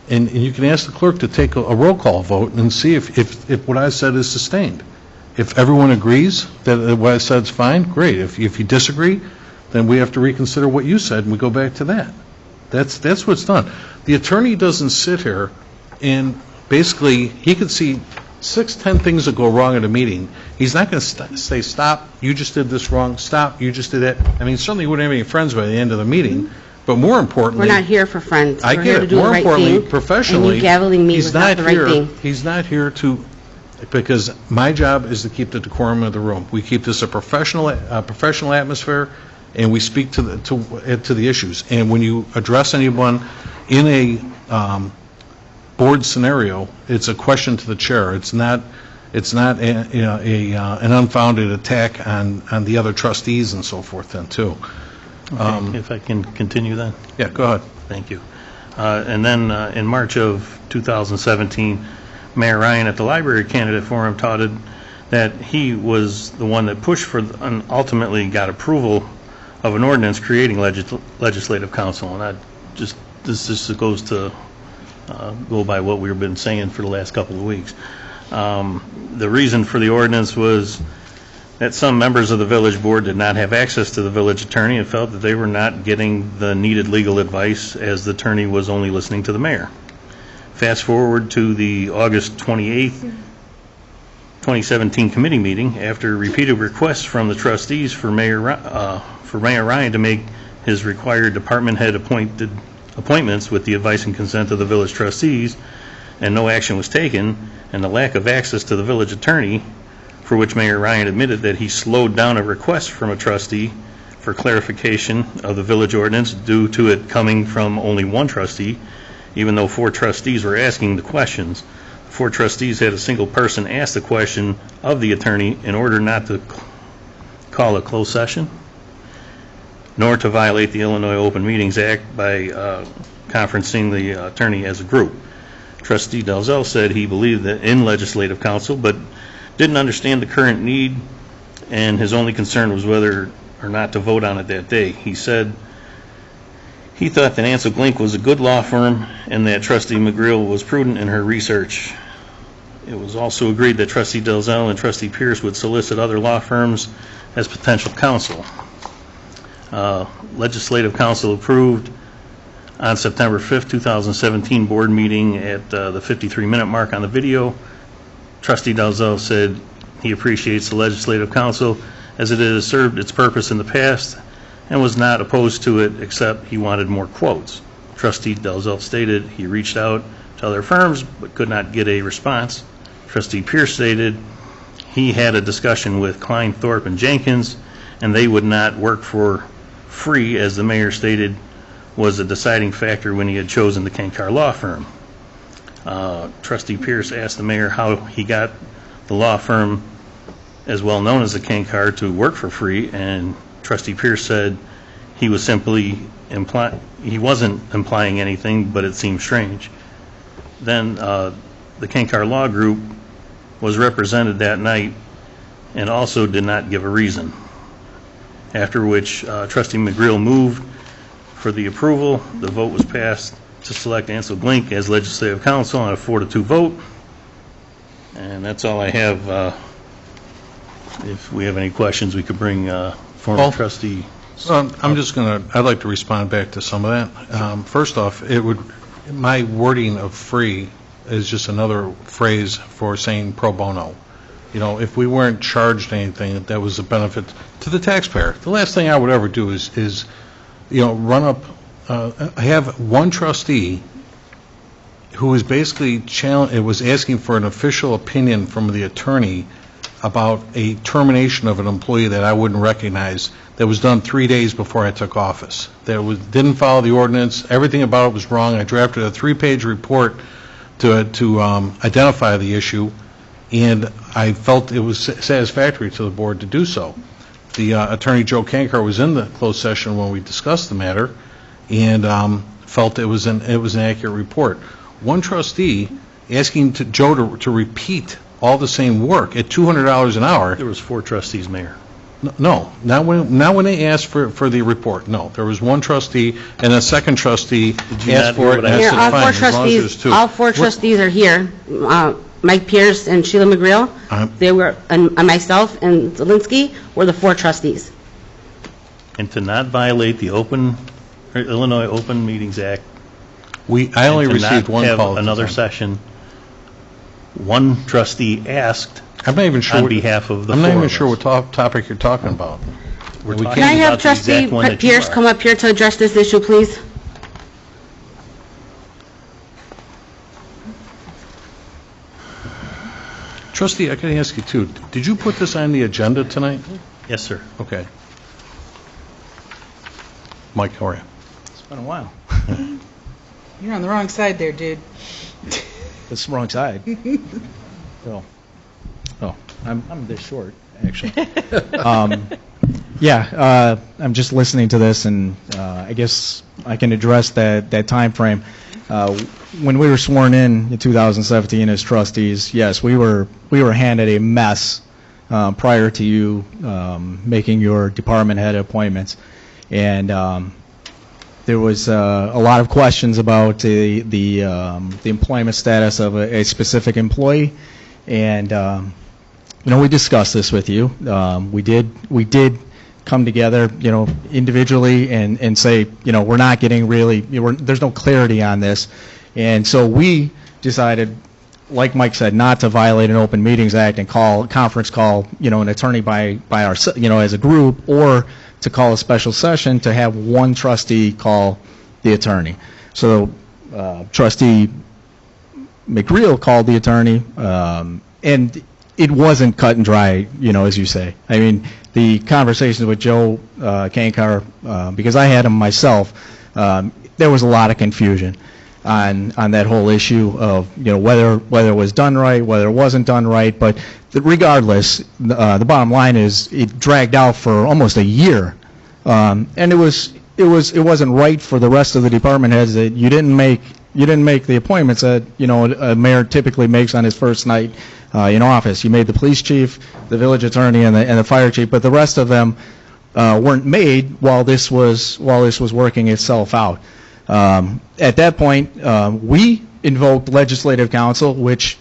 and you can ask the clerk to take a roll call vote and see if what I said is sustained. If everyone agrees that what I said is fine, great. If you disagree, then we have to reconsider what you said, and we go back to that. That's what's done. The attorney doesn't sit here and basically he could see 6-10 things that go wrong at a meeting. He's not going to say, stop, you just did this wrong, stop, you just did that. I mean, certainly you wouldn't have any friends by the end of the meeting, but more importantly... We're not here for friends. I We're here get to it. do the More right importantly, thing, professionally, and you gaveling me was not the right thing. He's not here to... Because my job is to keep the decorum of the room. We keep this a professional atmosphere, and we speak to the issues. And when you address anyone in a board scenario, it's a question to the chair. It's not an unfounded attack on the other trustees and so forth. Then too. Okay, if I can continue then. Yeah, go ahead. Thank you. And then in March of 2017. Mayor Ryan at the Library Candidate Forum touted that he was the one that pushed for and ultimately got approval of an ordinance creating legislative council. And this goes to go by what we've been saying for the last couple of weeks. The reason for the ordinance was that some members of the village board did not have access to the village attorney and felt that they were not getting the needed legal advice as the attorney was only listening to the mayor. Fast forward to the August 28th, 2017 committee meeting, after repeated requests from the trustees for Mayor Ryan to make his required department head appointments with the advice and consent of the village trustees, and no action was taken, and the lack of access to the village attorney, for which Mayor Ryan admitted that he slowed down a request from a trustee for clarification of the village ordinance due to it coming from only one trustee, even though 4 trustees were asking the questions. 4 trustees had a single person ask the question of the attorney in order not to call a closed session, nor to violate the Illinois Open Meetings Act by conferencing the attorney as a group. Trustee Dalzell said he believed that in legislative council, but didn't understand the current need, and his only concern was whether or not to vote on it that day. He said he thought that Ansel Glink was a good law firm and that Trustee McGreal was prudent in her research. It was also agreed that Trustee Dalzell and Trustee Pierce would solicit other law firms as potential counsel. Legislative Council approved on September 5th, 2017 board meeting at the 53-minute mark on the video. Trustee Dalzell said he appreciates the Legislative Council as it has served its purpose in the past and was not opposed to it, except he wanted more quotes. Trustee Dalzell stated he reached out to other firms but could not get a response. Trustee Pierce stated he had a discussion with Klein, Thorpe, and Jenkins, and they would not work for free, as the mayor stated was a deciding factor when he had chosen the Kankar law firm. Trustee Pierce asked the mayor how he got the law firm, as well known as the Kankar, to work for free, and Trustee Pierce said he was simply he wasn't implying anything, but it seemed strange. Then the Kankar Law Group was represented that night and also did not give a reason. After which Trustee McGreal moved for the approval. The vote was passed to select Ansel Glink as legislative counsel on a 4-2 vote. And that's all I have. If we have any questions, we could bring former Paul? trustee. I'd like to respond back to some of that. First off, my wording of free is just another phrase for saying pro bono. You know, if we weren't charged anything, that was a benefit to the taxpayer. The last thing I would ever do is run up, have one trustee who was basically was asking for an official opinion from the attorney about a termination of an employee that I wouldn't recognize, that was done 3 days before I took office. Didn't follow the ordinance. Everything about it was wrong. I drafted a 3-page report to identify the issue, and I felt it was satisfactory to the board to do so. The attorney, Joe Kankar, was in the closed session when we discussed the matter, and felt it was an accurate report. One trustee asking Joe to repeat all the same work at $200 an hour. There was 4 trustees, Mayor. No, not when they asked for the report. No, there was one trustee, and a second trustee asked for it, and I Mayor, said, all fine, four as long as trustees, there's 2. all 4 trustees are here. Mike Pierce and Sheila McGreal, they were, and myself and Zelinsky were the 4 trustees. And to not violate the Illinois Open Meetings Act. I only received one call. To not have another session, one trustee asked I'm not even sure on behalf of the 4 I'm not even of sure us. what topic you're talking about. We're We talking Can I have about the exact Trustee one that you Pierce are. come up here to address this issue, please? Trustee, I can ask you too. Did you put this on the agenda tonight? Yes, sir. Okay. Mike, how are you? It's been a while. You're on the wrong side there, dude. It's the wrong side. I'm this short, actually. I'm just listening to this, and I guess I can address that time frame. When we were sworn in 2017 as trustees, yes, we were handed a mess prior to you making your department head appointments, and there was a lot of questions about the employment status of a specific employee, and we discussed this with you. We did come together, individually and say, we're not getting there's no clarity on this, and so we decided, like Mike said, not to violate an Open Meetings Act and conference call, an attorney by our, as a group, or to call a special session to have one trustee call the attorney. So Trustee McGreal called the attorney, and it wasn't cut and dry, as you say. I mean, the conversations with Joe Kankar, because I had him myself, there was a lot of confusion on that whole issue of, whether it was done right, whether it wasn't done right. But regardless, the bottom line is it dragged out for almost a year, and it wasn't right for the rest of the department heads that you didn't make the appointments that a mayor typically makes on his first night in office. You made the police chief, the village attorney, and the fire chief, but the rest of them weren't made while this was working itself out. At that point, we invoked legislative counsel, which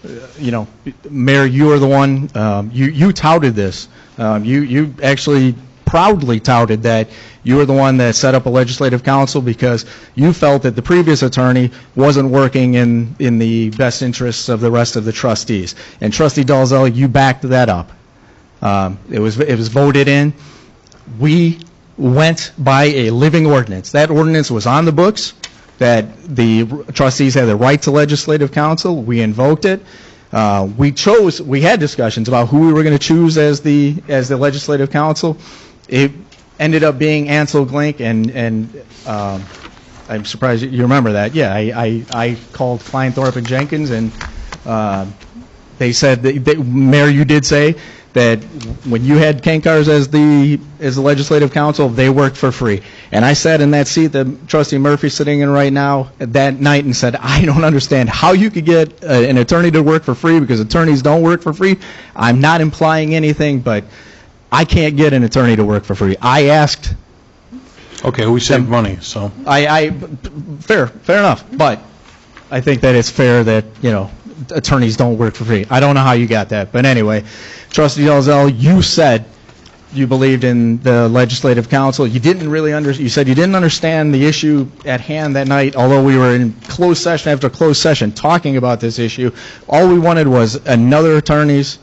Mayor, you are the one. You touted this. You actually proudly touted that you were the one that set up a legislative counsel because you felt that the previous attorney wasn't working in the best interests of the rest of the trustees. And Trustee Dalzell, you backed that up. It was voted in. We went by a living ordinance. That ordinance was on the books, that the trustees had the right to legislative counsel. We invoked it. We had discussions about who we were going to choose as the legislative counsel. It ended up being Ansel Glink, and I'm surprised you remember that. Yeah, I called Kleinthorpe and Jenkins, and they said, Mayor, you did say that when you had Kankars as the legislative counsel, they worked for free. And I sat in that seat that Trustee Murphy's sitting in right now that night and said, I don't understand how you could get an attorney to work for free, because attorneys don't work for free. I'm not implying anything, but I can't get an attorney to work for free. I asked. Okay, we saved money, so. Fair enough, but I think that it's fair that, attorneys don't work for free. I don't know how you got that, but anyway, Trustee Dalzell, you said you believed in the legislative counsel. You didn't really you said you didn't understand the issue at hand that night, although we were in closed session after closed session talking about this issue. All we wanted was another attorney's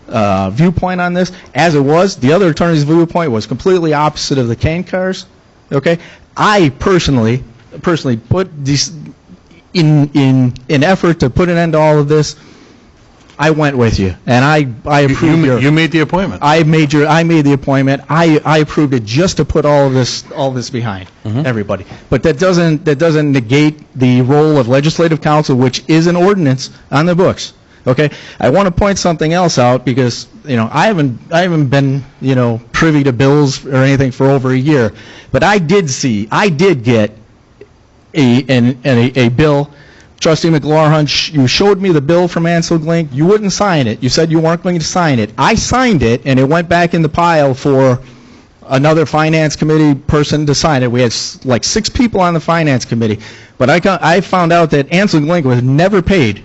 viewpoint on this. As it was, the other attorney's viewpoint was completely opposite of the Kankars. Okay, I personally put these in effort to put an end to all of this. I went with you, and I approved you made the appointment. I made the appointment. I approved it just to put all this behind everybody. But that doesn't negate the role of legislative counsel, which is an ordinance on the books. Okay, I want to point something else out, because I haven't been privy to bills or anything for over a year, but I did get a bill. Trustee McLaughlin, you showed me the bill from Ansel Glink. You wouldn't sign it. You said you weren't going to sign it. I signed it, and it went back in the pile for another finance committee person to sign it. We had like 6 people on the finance committee, but I found out that Ansel Glink was never paid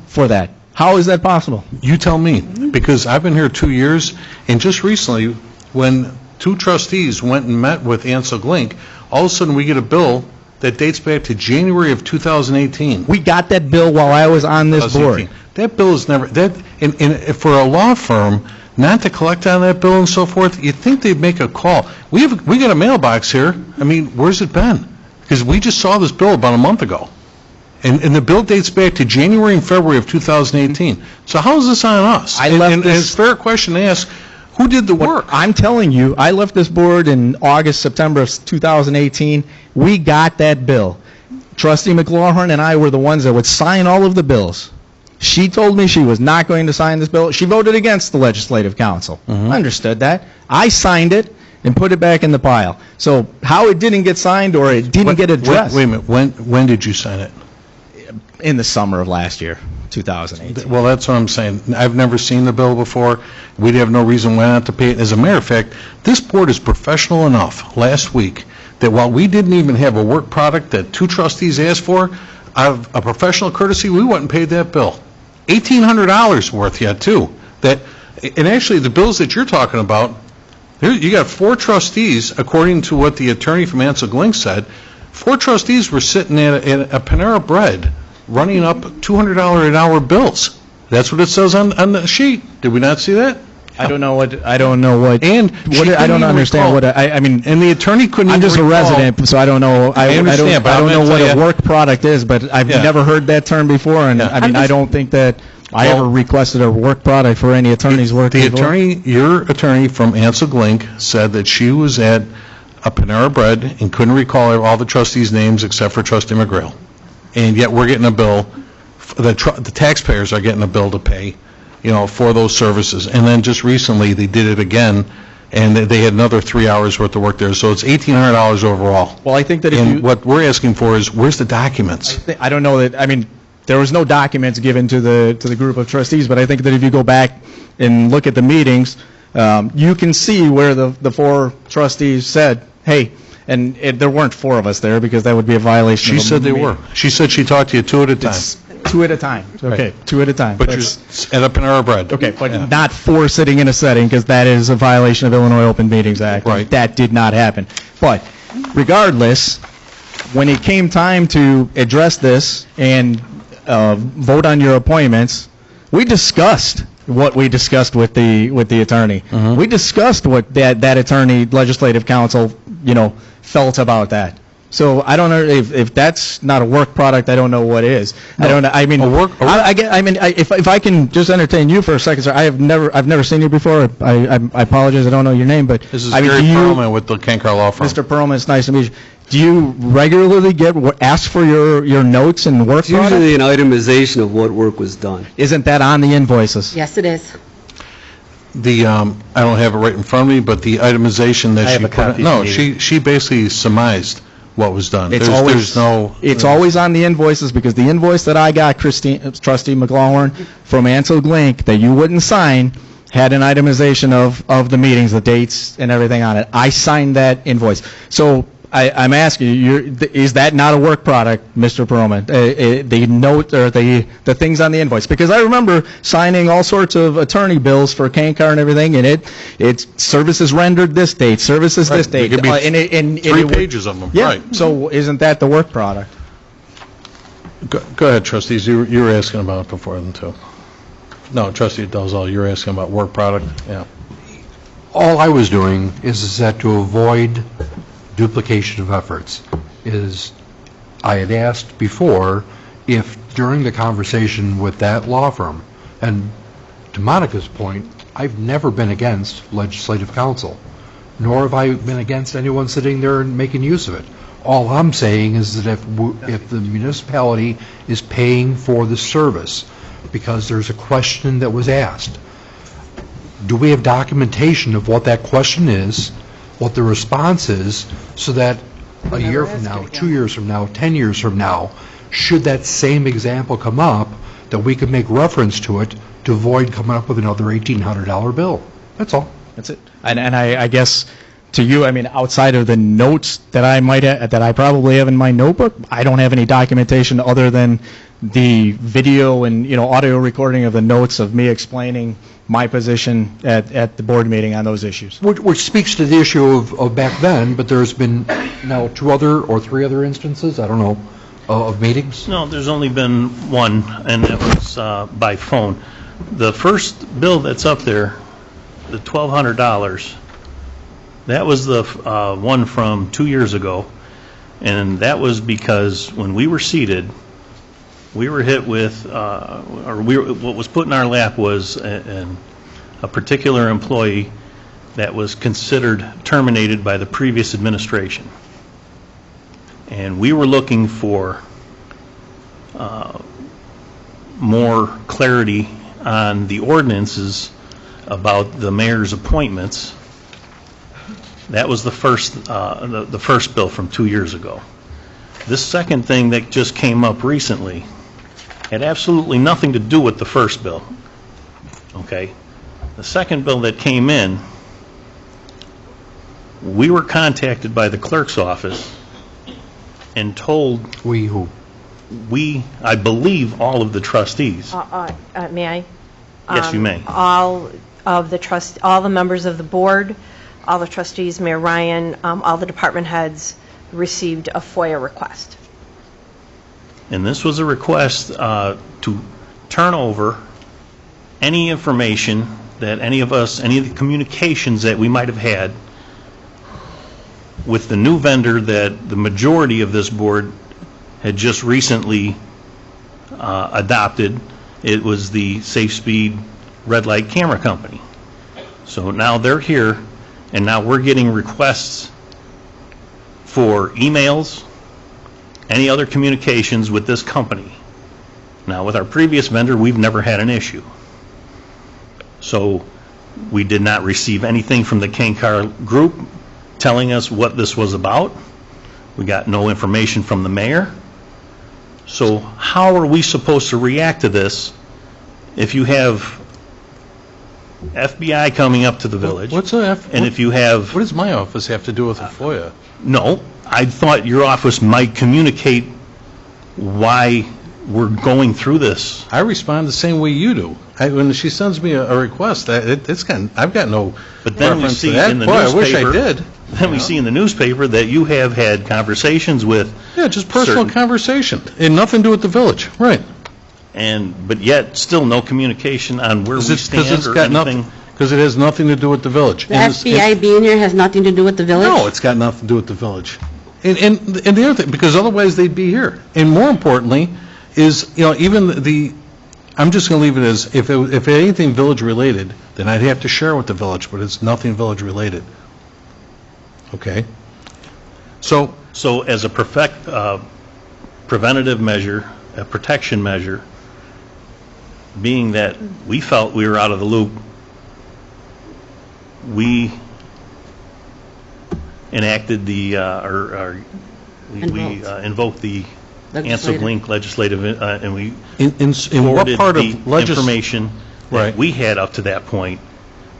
for that. How is that possible? You tell me, because I've been here 2 years, and just recently, when 2 trustees went and met with Ansel Glink, all of a sudden we get a bill that dates back to January of 2018. We got that bill while I was on this board. That bill is never, and for a law firm not to collect on that bill and so forth, you'd think they'd make a call. We got a mailbox here. I mean, where's it been? Because we just saw this bill about a month ago. And the bill dates back to January and February of 2018. So how is this on us? And it's a fair question to ask, who did the work? I'm telling you, I left this board in August, September of 2018. We got that bill. Trustee McLaughlin and I were the ones that would sign all of the bills. She told me she was not going to sign this bill. She voted against the legislative counsel. I understood that. I signed it and put it back in the pile. So how it didn't get signed or it didn't get addressed. Wait a minute. When did you sign it? In the summer of last year, 2018. Well, that's what I'm saying. I've never seen the bill before. We'd have no reason why not to pay it. As a matter of fact, this board is professional enough last week that while we didn't even have a work product that 2 trustees asked for, out of a professional courtesy, we went and paid that bill. $1,800 worth yet, too. And actually, the bills that you're talking about, you got 4 trustees, according to what the attorney from Ansel Glink said, 4 trustees were sitting at a Panera Bread running up $200 an hour bills. That's what it says on the sheet. Did we not see that? I don't know what. And I don't understand what. I mean, and the attorney couldn't. I'm just a resident, so I don't know. I don't know what a work product is, but I've never heard that term before, and I mean, I don't think that I ever requested a work product for any attorney's work. Your attorney from Ansel Glink said that she was at a Panera Bread and couldn't recall all the trustees' names except for Trustee McGrail. And yet we're getting a bill, the taxpayers are getting a bill to pay, for those services. And then just recently, they did it again, and they had another 3 hours worth of work there. So it's $1,800 overall. Well, I think that what we're asking for is, where's the documents? I don't know that, I mean, there was no documents given to the group of trustees, but I think that if you go back and look at the meetings, you can see where the 4 trustees said, hey, and there weren't 4 of us there, because that would be a violation. She said they were. She said she talked to you 2 at a time. 2 at a time. Okay, right. 2 at a time. But you're at a Panera Bread. Okay, but not 4 sitting in a setting, because that is a violation of Illinois Open Meetings Act. Right. That did not happen. But regardless, when it came time to address this and vote on your appointments, we discussed what we discussed with the attorney. We discussed what that attorney, legislative counsel, felt about that. So I don't know if that's not a work product. I don't know what is. No. I don't know. I mean, if I can just entertain you for a second, sir. I've never seen you before. I apologize. I don't know your name, but this is Gary Perlman with the Kankar Law Firm. Mr. Perlman, it's nice to meet you. Do you regularly ask for your notes and work? It's usually an itemization of what work was done. Isn't that on the invoices? Yes, it is. The I don't have it right in front of me, but the itemization that she put. No, she basically surmised what was done. It's always on the invoices, because the invoice that I got, Trustee McLaurin, from Ansel Glink, that you wouldn't sign, had an itemization of the meetings, the dates, and everything on it. I signed that invoice. So I'm asking you, is that not a work product, Mr. Perlman? The note or the things on the invoice? Because I remember signing all sorts of attorney bills for Kankar and everything, and it's services rendered this date, services this date. There could be 3 pages of them. Yeah. Right. So isn't that the work product? Go ahead, trustees. You were asking about it before them too. No, Trustee Dalzell, you were asking about work product. Yeah. All I was doing is that to avoid duplication of efforts, is I had asked before if during the conversation with that law firm, and to Monica's point, I've never been against legislative counsel, nor have I been against anyone sitting there and making use of it. All I'm saying is that if the municipality is paying for the service because there's a question that was asked, do we have documentation of what that question is, what the response is, so that a year from now, 2 years from now, 10 years from now, should that same example come up, that we could make reference to it to avoid coming up with another $1,800 bill. That's all. That's it. And I guess to you, I mean, outside of the notes that I probably have in my notebook, I don't have any documentation other than the video and audio recording of the notes of me explaining my position at the board meeting on those issues. Which speaks to the issue of back then, but there's been now 2 or 3 other instances, I don't know, of meetings? No, there's only been one, and it was by phone. The first bill that's up there, the $1,200, that was the one from 2 years ago, and that was because when we were seated, we were hit with, what was put in our lap was a particular employee that was considered terminated by the previous administration. And we were looking for more clarity on the ordinances about the mayor's appointments. That was the first bill from 2 years ago. This second thing that just came up recently had absolutely nothing to do with the first bill. Okay? The second bill that came in, we were contacted by the clerk's office and told... We who? We, I believe, all of the trustees. May I? Yes, you may. All the members of the board, all the trustees, Mayor Ryan, all the department heads received a Foia request. And this was a request to turn over any information that any of the communications that we might have had with the new vendor that the majority of this board had just recently adopted. It was the Safe Speed Red Light Camera Company. So now they're here, and now we're getting requests for emails, any other communications with this company. Now, with our previous vendor, we've never had an issue. So we did not receive anything from the Kankar group telling us what this was about. We got no information from the mayor. So how are we supposed to react to this if you have FBI coming up to the village? What does my office have to do with a FOIA? No, I thought your office might communicate why we're going through this. I respond the same way you do. When she sends me a request, I've got no But then we reference to see that. in the Boy, newspaper. I wish I did. Then we see in the newspaper that you have had conversations with. Yeah, just personal conversation. And nothing to do with the village. Right. but yet, still no communication on where we stand or anything. Because it has nothing to do with the village. The FBI being here has nothing to do with the village? No, it's got nothing to do with the village. And the other thing, because otherwise they'd be here. And more importantly, is, even I'm just going to leave it as, if anything village-related, then I'd have to share with the village, but it's nothing village-related. Okay? So as a preventative measure, a protection measure, being that we felt we were out of the loop, we enacted we invoked the Ansel Link legislative, and we forwarded the information that we had up to that point,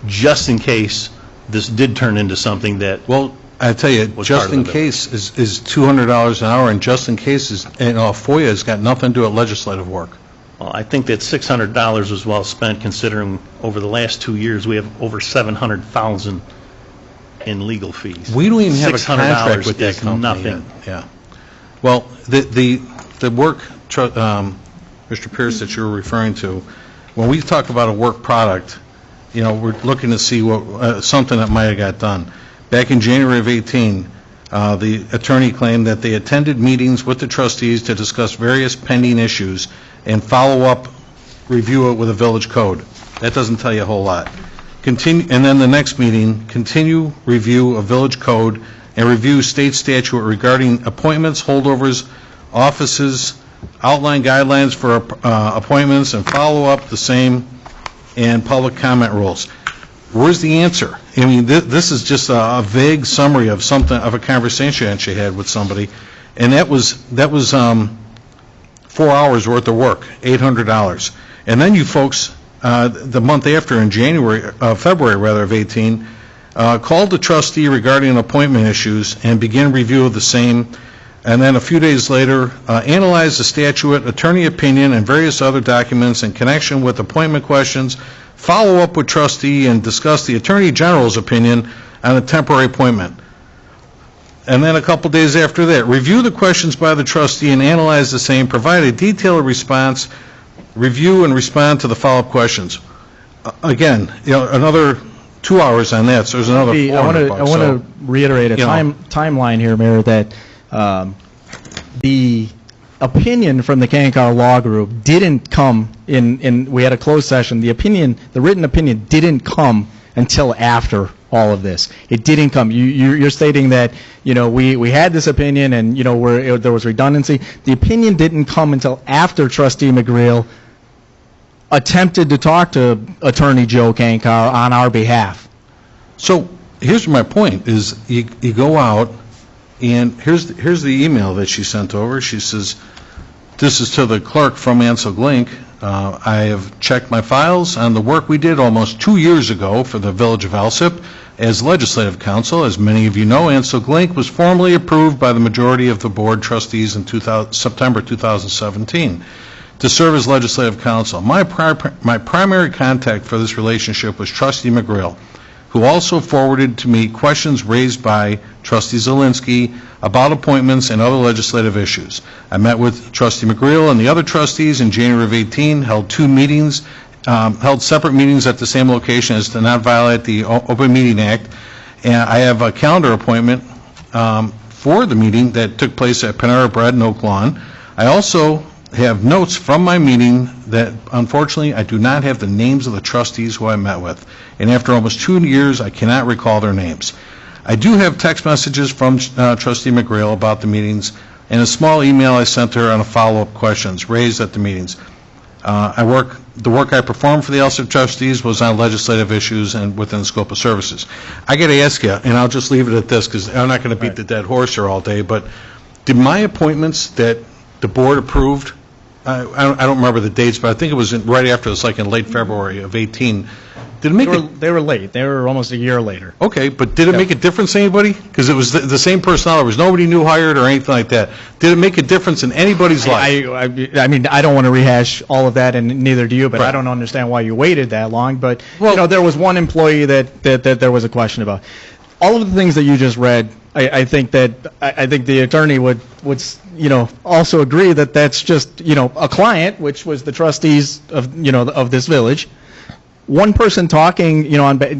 just in case this did turn into something that. Well, I tell you, just in case is $200 an hour, and just in case is, FOIA has got nothing to do with legislative work. Well, I think that $600 was well spent, considering over the last 2 years we have over $700,000 in legal fees. We don't even have a contract with that company. Nothing. Yeah. Well, the work, Mr. Pierce, that you're referring to, when we talk about a work product, we're looking to see what something that might have got done. Back in January of 18, the attorney claimed that they attended meetings with the trustees to discuss various pending issues and follow up, review it with a village code. That doesn't tell you a whole lot. And then the next meeting, continue review of village code and review state statute regarding appointments, holdovers, offices, outline guidelines for appointments, and follow up the same, and public comment rules. Where's the answer? I mean, this is just a vague summary of a conversation that she had with somebody, and that was 4 hours worth of work, $800. And then you folks, the month after, in February of 18, called the trustee regarding appointment issues and began review of the same. And then a few days later, analyzed the statute, attorney opinion, and various other documents in connection with appointment questions, follow up with trustee, and discuss the attorney general's opinion on a temporary appointment. And then a couple days after that, review the questions by the trustee and analyze the same, provide a detailed response, review and respond to the follow-up questions. Again, another 2 hours on that, so there's another $400. I want to reiterate a timeline here, Mayor, that the opinion from the Kankar Law Group didn't come in, we had a closed session, the written opinion didn't come until after all of this. It didn't come. You're stating that, we had this opinion and, there was redundancy. The opinion didn't come until after Trustee McGreal attempted to talk to Attorney Joe Kankar on our behalf. So here's my point, is you go out, and here's the email that she sent over. She says, this is to the clerk from Ansel Link. I have checked my files on the work we did almost 2 years ago for the Village of Alsip as Legislative Counsel. As many of you know, Ansel Link was formally approved by the majority of the Board trustees in September 2017 to serve as Legislative Counsel. My primary contact for this relationship was Trustee McGreal, who also forwarded to me questions raised by Trustee Zielinski about appointments and other legislative issues. I met with Trustee McGreal and the other trustees in January of 18, held separate meetings at the same location as to not violate the Open Meeting Act, and I have a calendar appointment for the meeting that took place at Panera Bread in Oak Lawn. I also have notes from my meeting that, unfortunately, I do not have the names of the trustees who I met with. And after almost 2 years, I cannot recall their names. I do have text messages from Trustee McGreal about the meetings and a small email I sent her on a follow-up questions raised at the meetings. The work I performed for the Alsip trustees was on legislative issues and within the scope of services. I got to ask you, and I'll just leave it at this because I'm not going to beat the dead horse here all day, but did my appointments that the board approved, I don't remember the dates, but I think it was right after this, like in late February of 18. Did it make They were late. They were almost a year later. Okay, but did it make a difference to anybody? Because it was the same personnel. There was nobody new hired or anything like that. Did it make a difference in anybody's life? I mean, I don't want to rehash all of that, and neither do you, but I don't understand why you waited that long. But, there was one employee that there was a question about. All of the things that you just read I think the attorney would, also agree that that's just, a client, which was the trustees of this village. One person talking,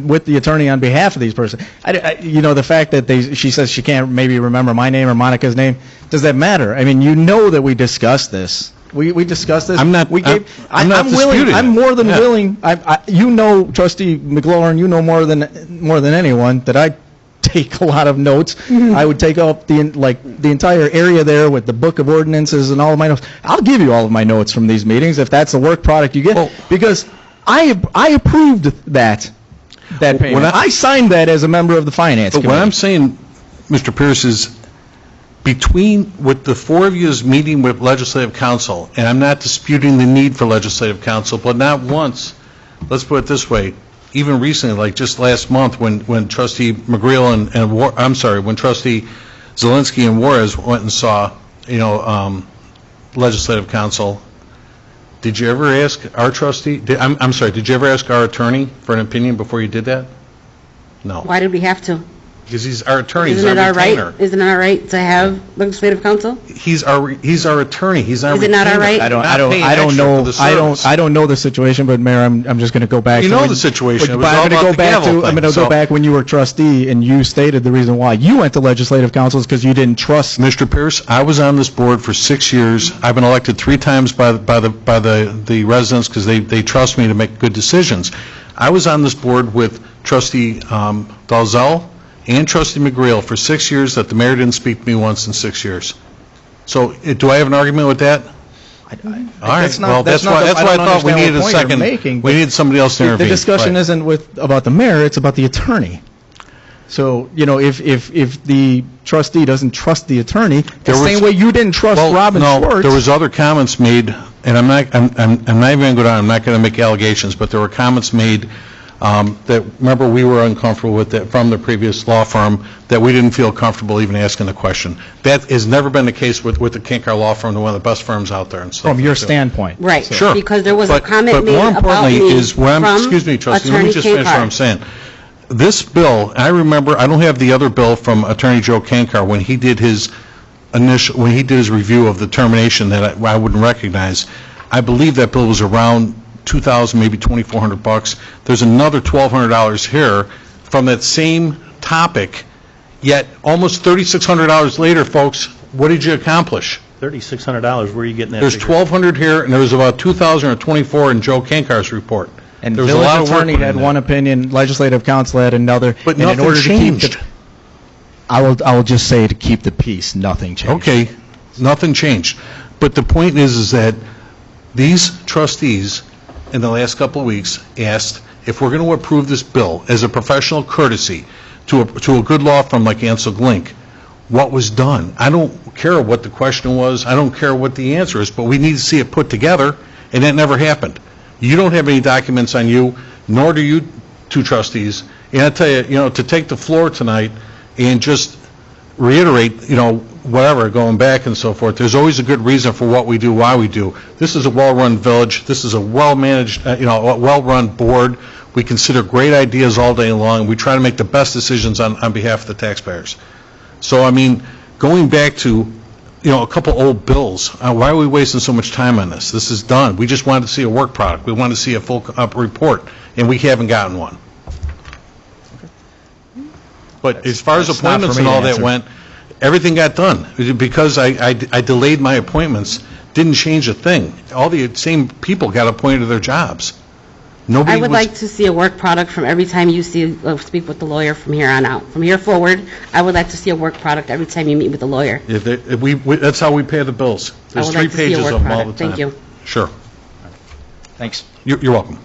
with the attorney on behalf of these person. The fact that she says she can't maybe remember my name or Monica's name, does that matter? I mean, that we discussed this. We discussed this. I'm not willing. disputing I'm it. more than Yeah. willing. Trustee McLaurin, more than anyone that I take a lot of notes. I would take up the entire area there with the book of ordinances and all of my notes. I'll give you all of my notes from these meetings if that's the work product you get, because I approved that payment. I signed that as a member of the finance committee. But what I'm saying, Mr. Pierce, is with the four of you meeting with legislative council, and I'm not disputing the need for legislative council, but not once, let's put it this way, even recently, like just last month, when Trustee McGreal when Trustee Zelinski and Juarez went and saw, legislative council, did you ever ask our trustee, did you ever ask our attorney for an opinion before you did that? No. Why did we have to? Because he's our attorney, he's Isn't it our our retainer. right? Isn't it our right to have legislative counsel? He's our attorney, he's our Is it not our retainer. right? I don't know the situation, but Mayor, I'm just going to go back. You know the situation. It was But all I'm going to about go the back gavel to. I'm thing, going to so- go back when you were trustee and you stated the reason why you went to legislative council is because you didn't trust. Mr. Pierce, I was on this board for 6 years. I've been elected 3 times by the residents because they trust me to make good decisions. I was on this board with Trustee Dalzell and Trustee McGreal for 6 years that the mayor didn't speak to me once in 6 years. So do I have an argument with that? All right, well, that's why I thought we needed a second, we needed somebody else to intervene. The discussion Right. isn't about the mayor, it's about the attorney. So, if the trustee doesn't trust the attorney, the same way you didn't trust Robin Schwartz. There was other comments made, and I'm not even going to go down, I'm not going to make allegations, but there were comments made that, remember, we were uncomfortable with that from the previous law firm, that we didn't feel comfortable even asking the question. That has never been the case with the Kankar Law Firm, one of the best firms out there and stuff. From your standpoint. Right. Sure. Because there was a comment made But more about importantly me is, excuse me, Trustee, let me just finish what I'm saying. This bill, I remember, I don't have the other bill from Attorney Joe Kankar when he did his review of the termination that I wouldn't recognize. I believe that bill was around $2,000, maybe $2,400. There's another $1,200 here from that same topic, yet almost $3,600 later, folks, what did you accomplish? $3,600, where are you getting that There's figure? $1,200 here, and there was about $2,000 or $2,400 in Joe Kankar's report. And there was a lot village of work attorney put in had there. one opinion, legislative council had another. But and in nothing order to keep changed. I will just say to keep the peace, nothing changed. Okay, nothing changed. But the point is that these trustees in the last couple of weeks asked if we're going to approve this bill as a professional courtesy to a good law firm like Ansel Glink, what was done. I don't care what the question was. I don't care what the answer is, but we need to see it put together, and that never happened. You don't have any documents on you, nor do you two trustees. And I tell you, to take the floor tonight and just reiterate, whatever, going back and so forth, there's always a good reason for what we do, why we do. This is a well-run village. This is a well-managed, a well-run board. We consider great ideas all day long. We try to make the best decisions on behalf of the taxpayers. So, going back to, a couple old bills, why are we wasting so much time on this? This is done. We just wanted to see a work product. We wanted to see a full report, and we haven't gotten one. But as far as That's not appointments for me and all to that answer. went, everything got done. Because I delayed my appointments, didn't change a thing. All the same people got appointed to their jobs. Nobody I would was- like to see a work product from every time you speak with the lawyer from here on out. From here forward, I would like to see a work product every time you meet with the lawyer. That's how we pay the bills. There's would 3 like to see a pages work of them all the product. time. Thank you. Sure. Thanks. You're welcome.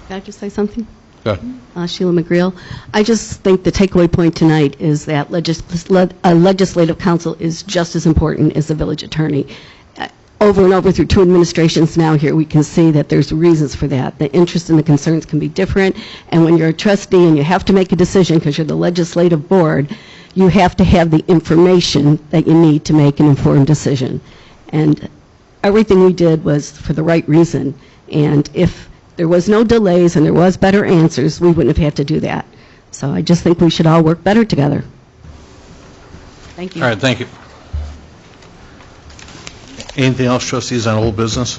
Can I just say something? Go ahead. Sheila McGreal. I just think the takeaway point tonight is that a legislative council is just as important as the village attorney. Over and over through 2 administrations now here, we can see that there's reasons for that. The interest and the concerns can be different, and when you're a trustee and you have to make a decision because you're the legislative board, you have to have the information that you need to make an informed decision. And everything we did was for the right reason, and if there was no delays and there was better answers, we wouldn't have had to do that. So I just think we should all work better together. Thank you. All right, thank you. Anything else, trustees, on old business?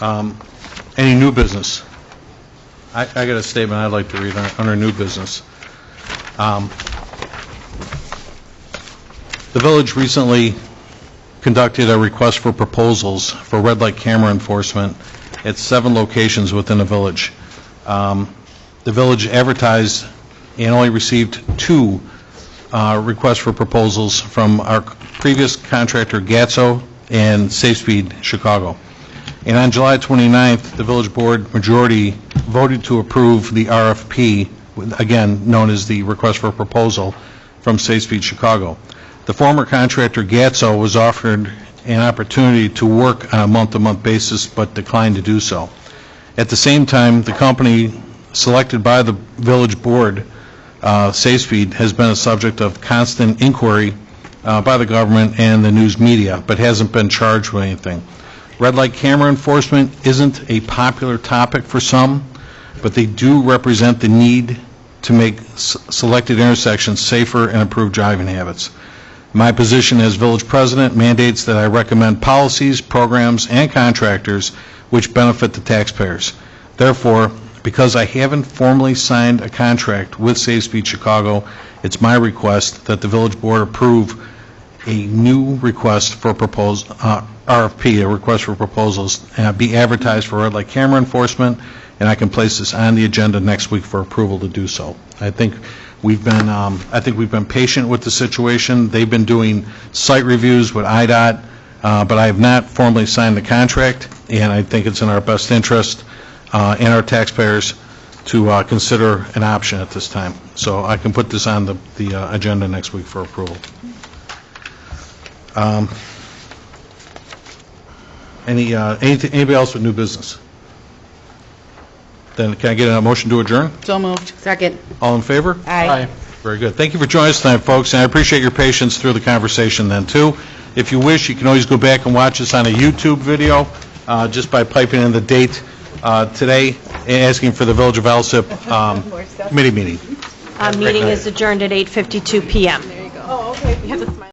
Any new business? I got a statement I'd like to read under new business. The village recently conducted a request for proposals for red light camera enforcement at 7 locations within the village. The village advertised and only received 2 requests for proposals from our previous contractor, Gatso, and Safe Speed Chicago. And on July 29th, the village board majority voted to approve the RFP, again known as the request for proposal, from Safe Speed Chicago. The former contractor, Gatso, was offered an opportunity to work on a month-to-month basis, but declined to do so. At the same time, the company selected by the village board, Safe Speed, has been a subject of constant inquiry by the government and the news media, but hasn't been charged with anything. Red light camera enforcement isn't a popular topic for some, but they do represent the need to make selected intersections safer and improve driving habits. My position as village president mandates that I recommend policies, programs, and contractors which benefit the taxpayers. Therefore, because I haven't formally signed a contract with Safe Speed Chicago, it's my request that the village board approve a new request for RFP, a request for proposals, be advertised for red light camera enforcement, and I can place this on the agenda next week for approval to do so. I think we've been patient with the situation. They've been doing site reviews with IDOT, but I have not formally signed the contract, and I think it's in our best interest and our taxpayers to consider an option at this time. So I can put this on the agenda next week for approval. Anybody else with new business? Then can I get a motion to adjourn? So moved. Second. All in favor? Aye. Very good. Thank you for joining us tonight, folks, and I appreciate your patience through the conversation then, too. If you wish, you can always go back and watch us on a YouTube video just by piping in the date today and asking for the Village of Alsip committee meeting. Meeting is adjourned at 8:52 p.m. Oh, okay.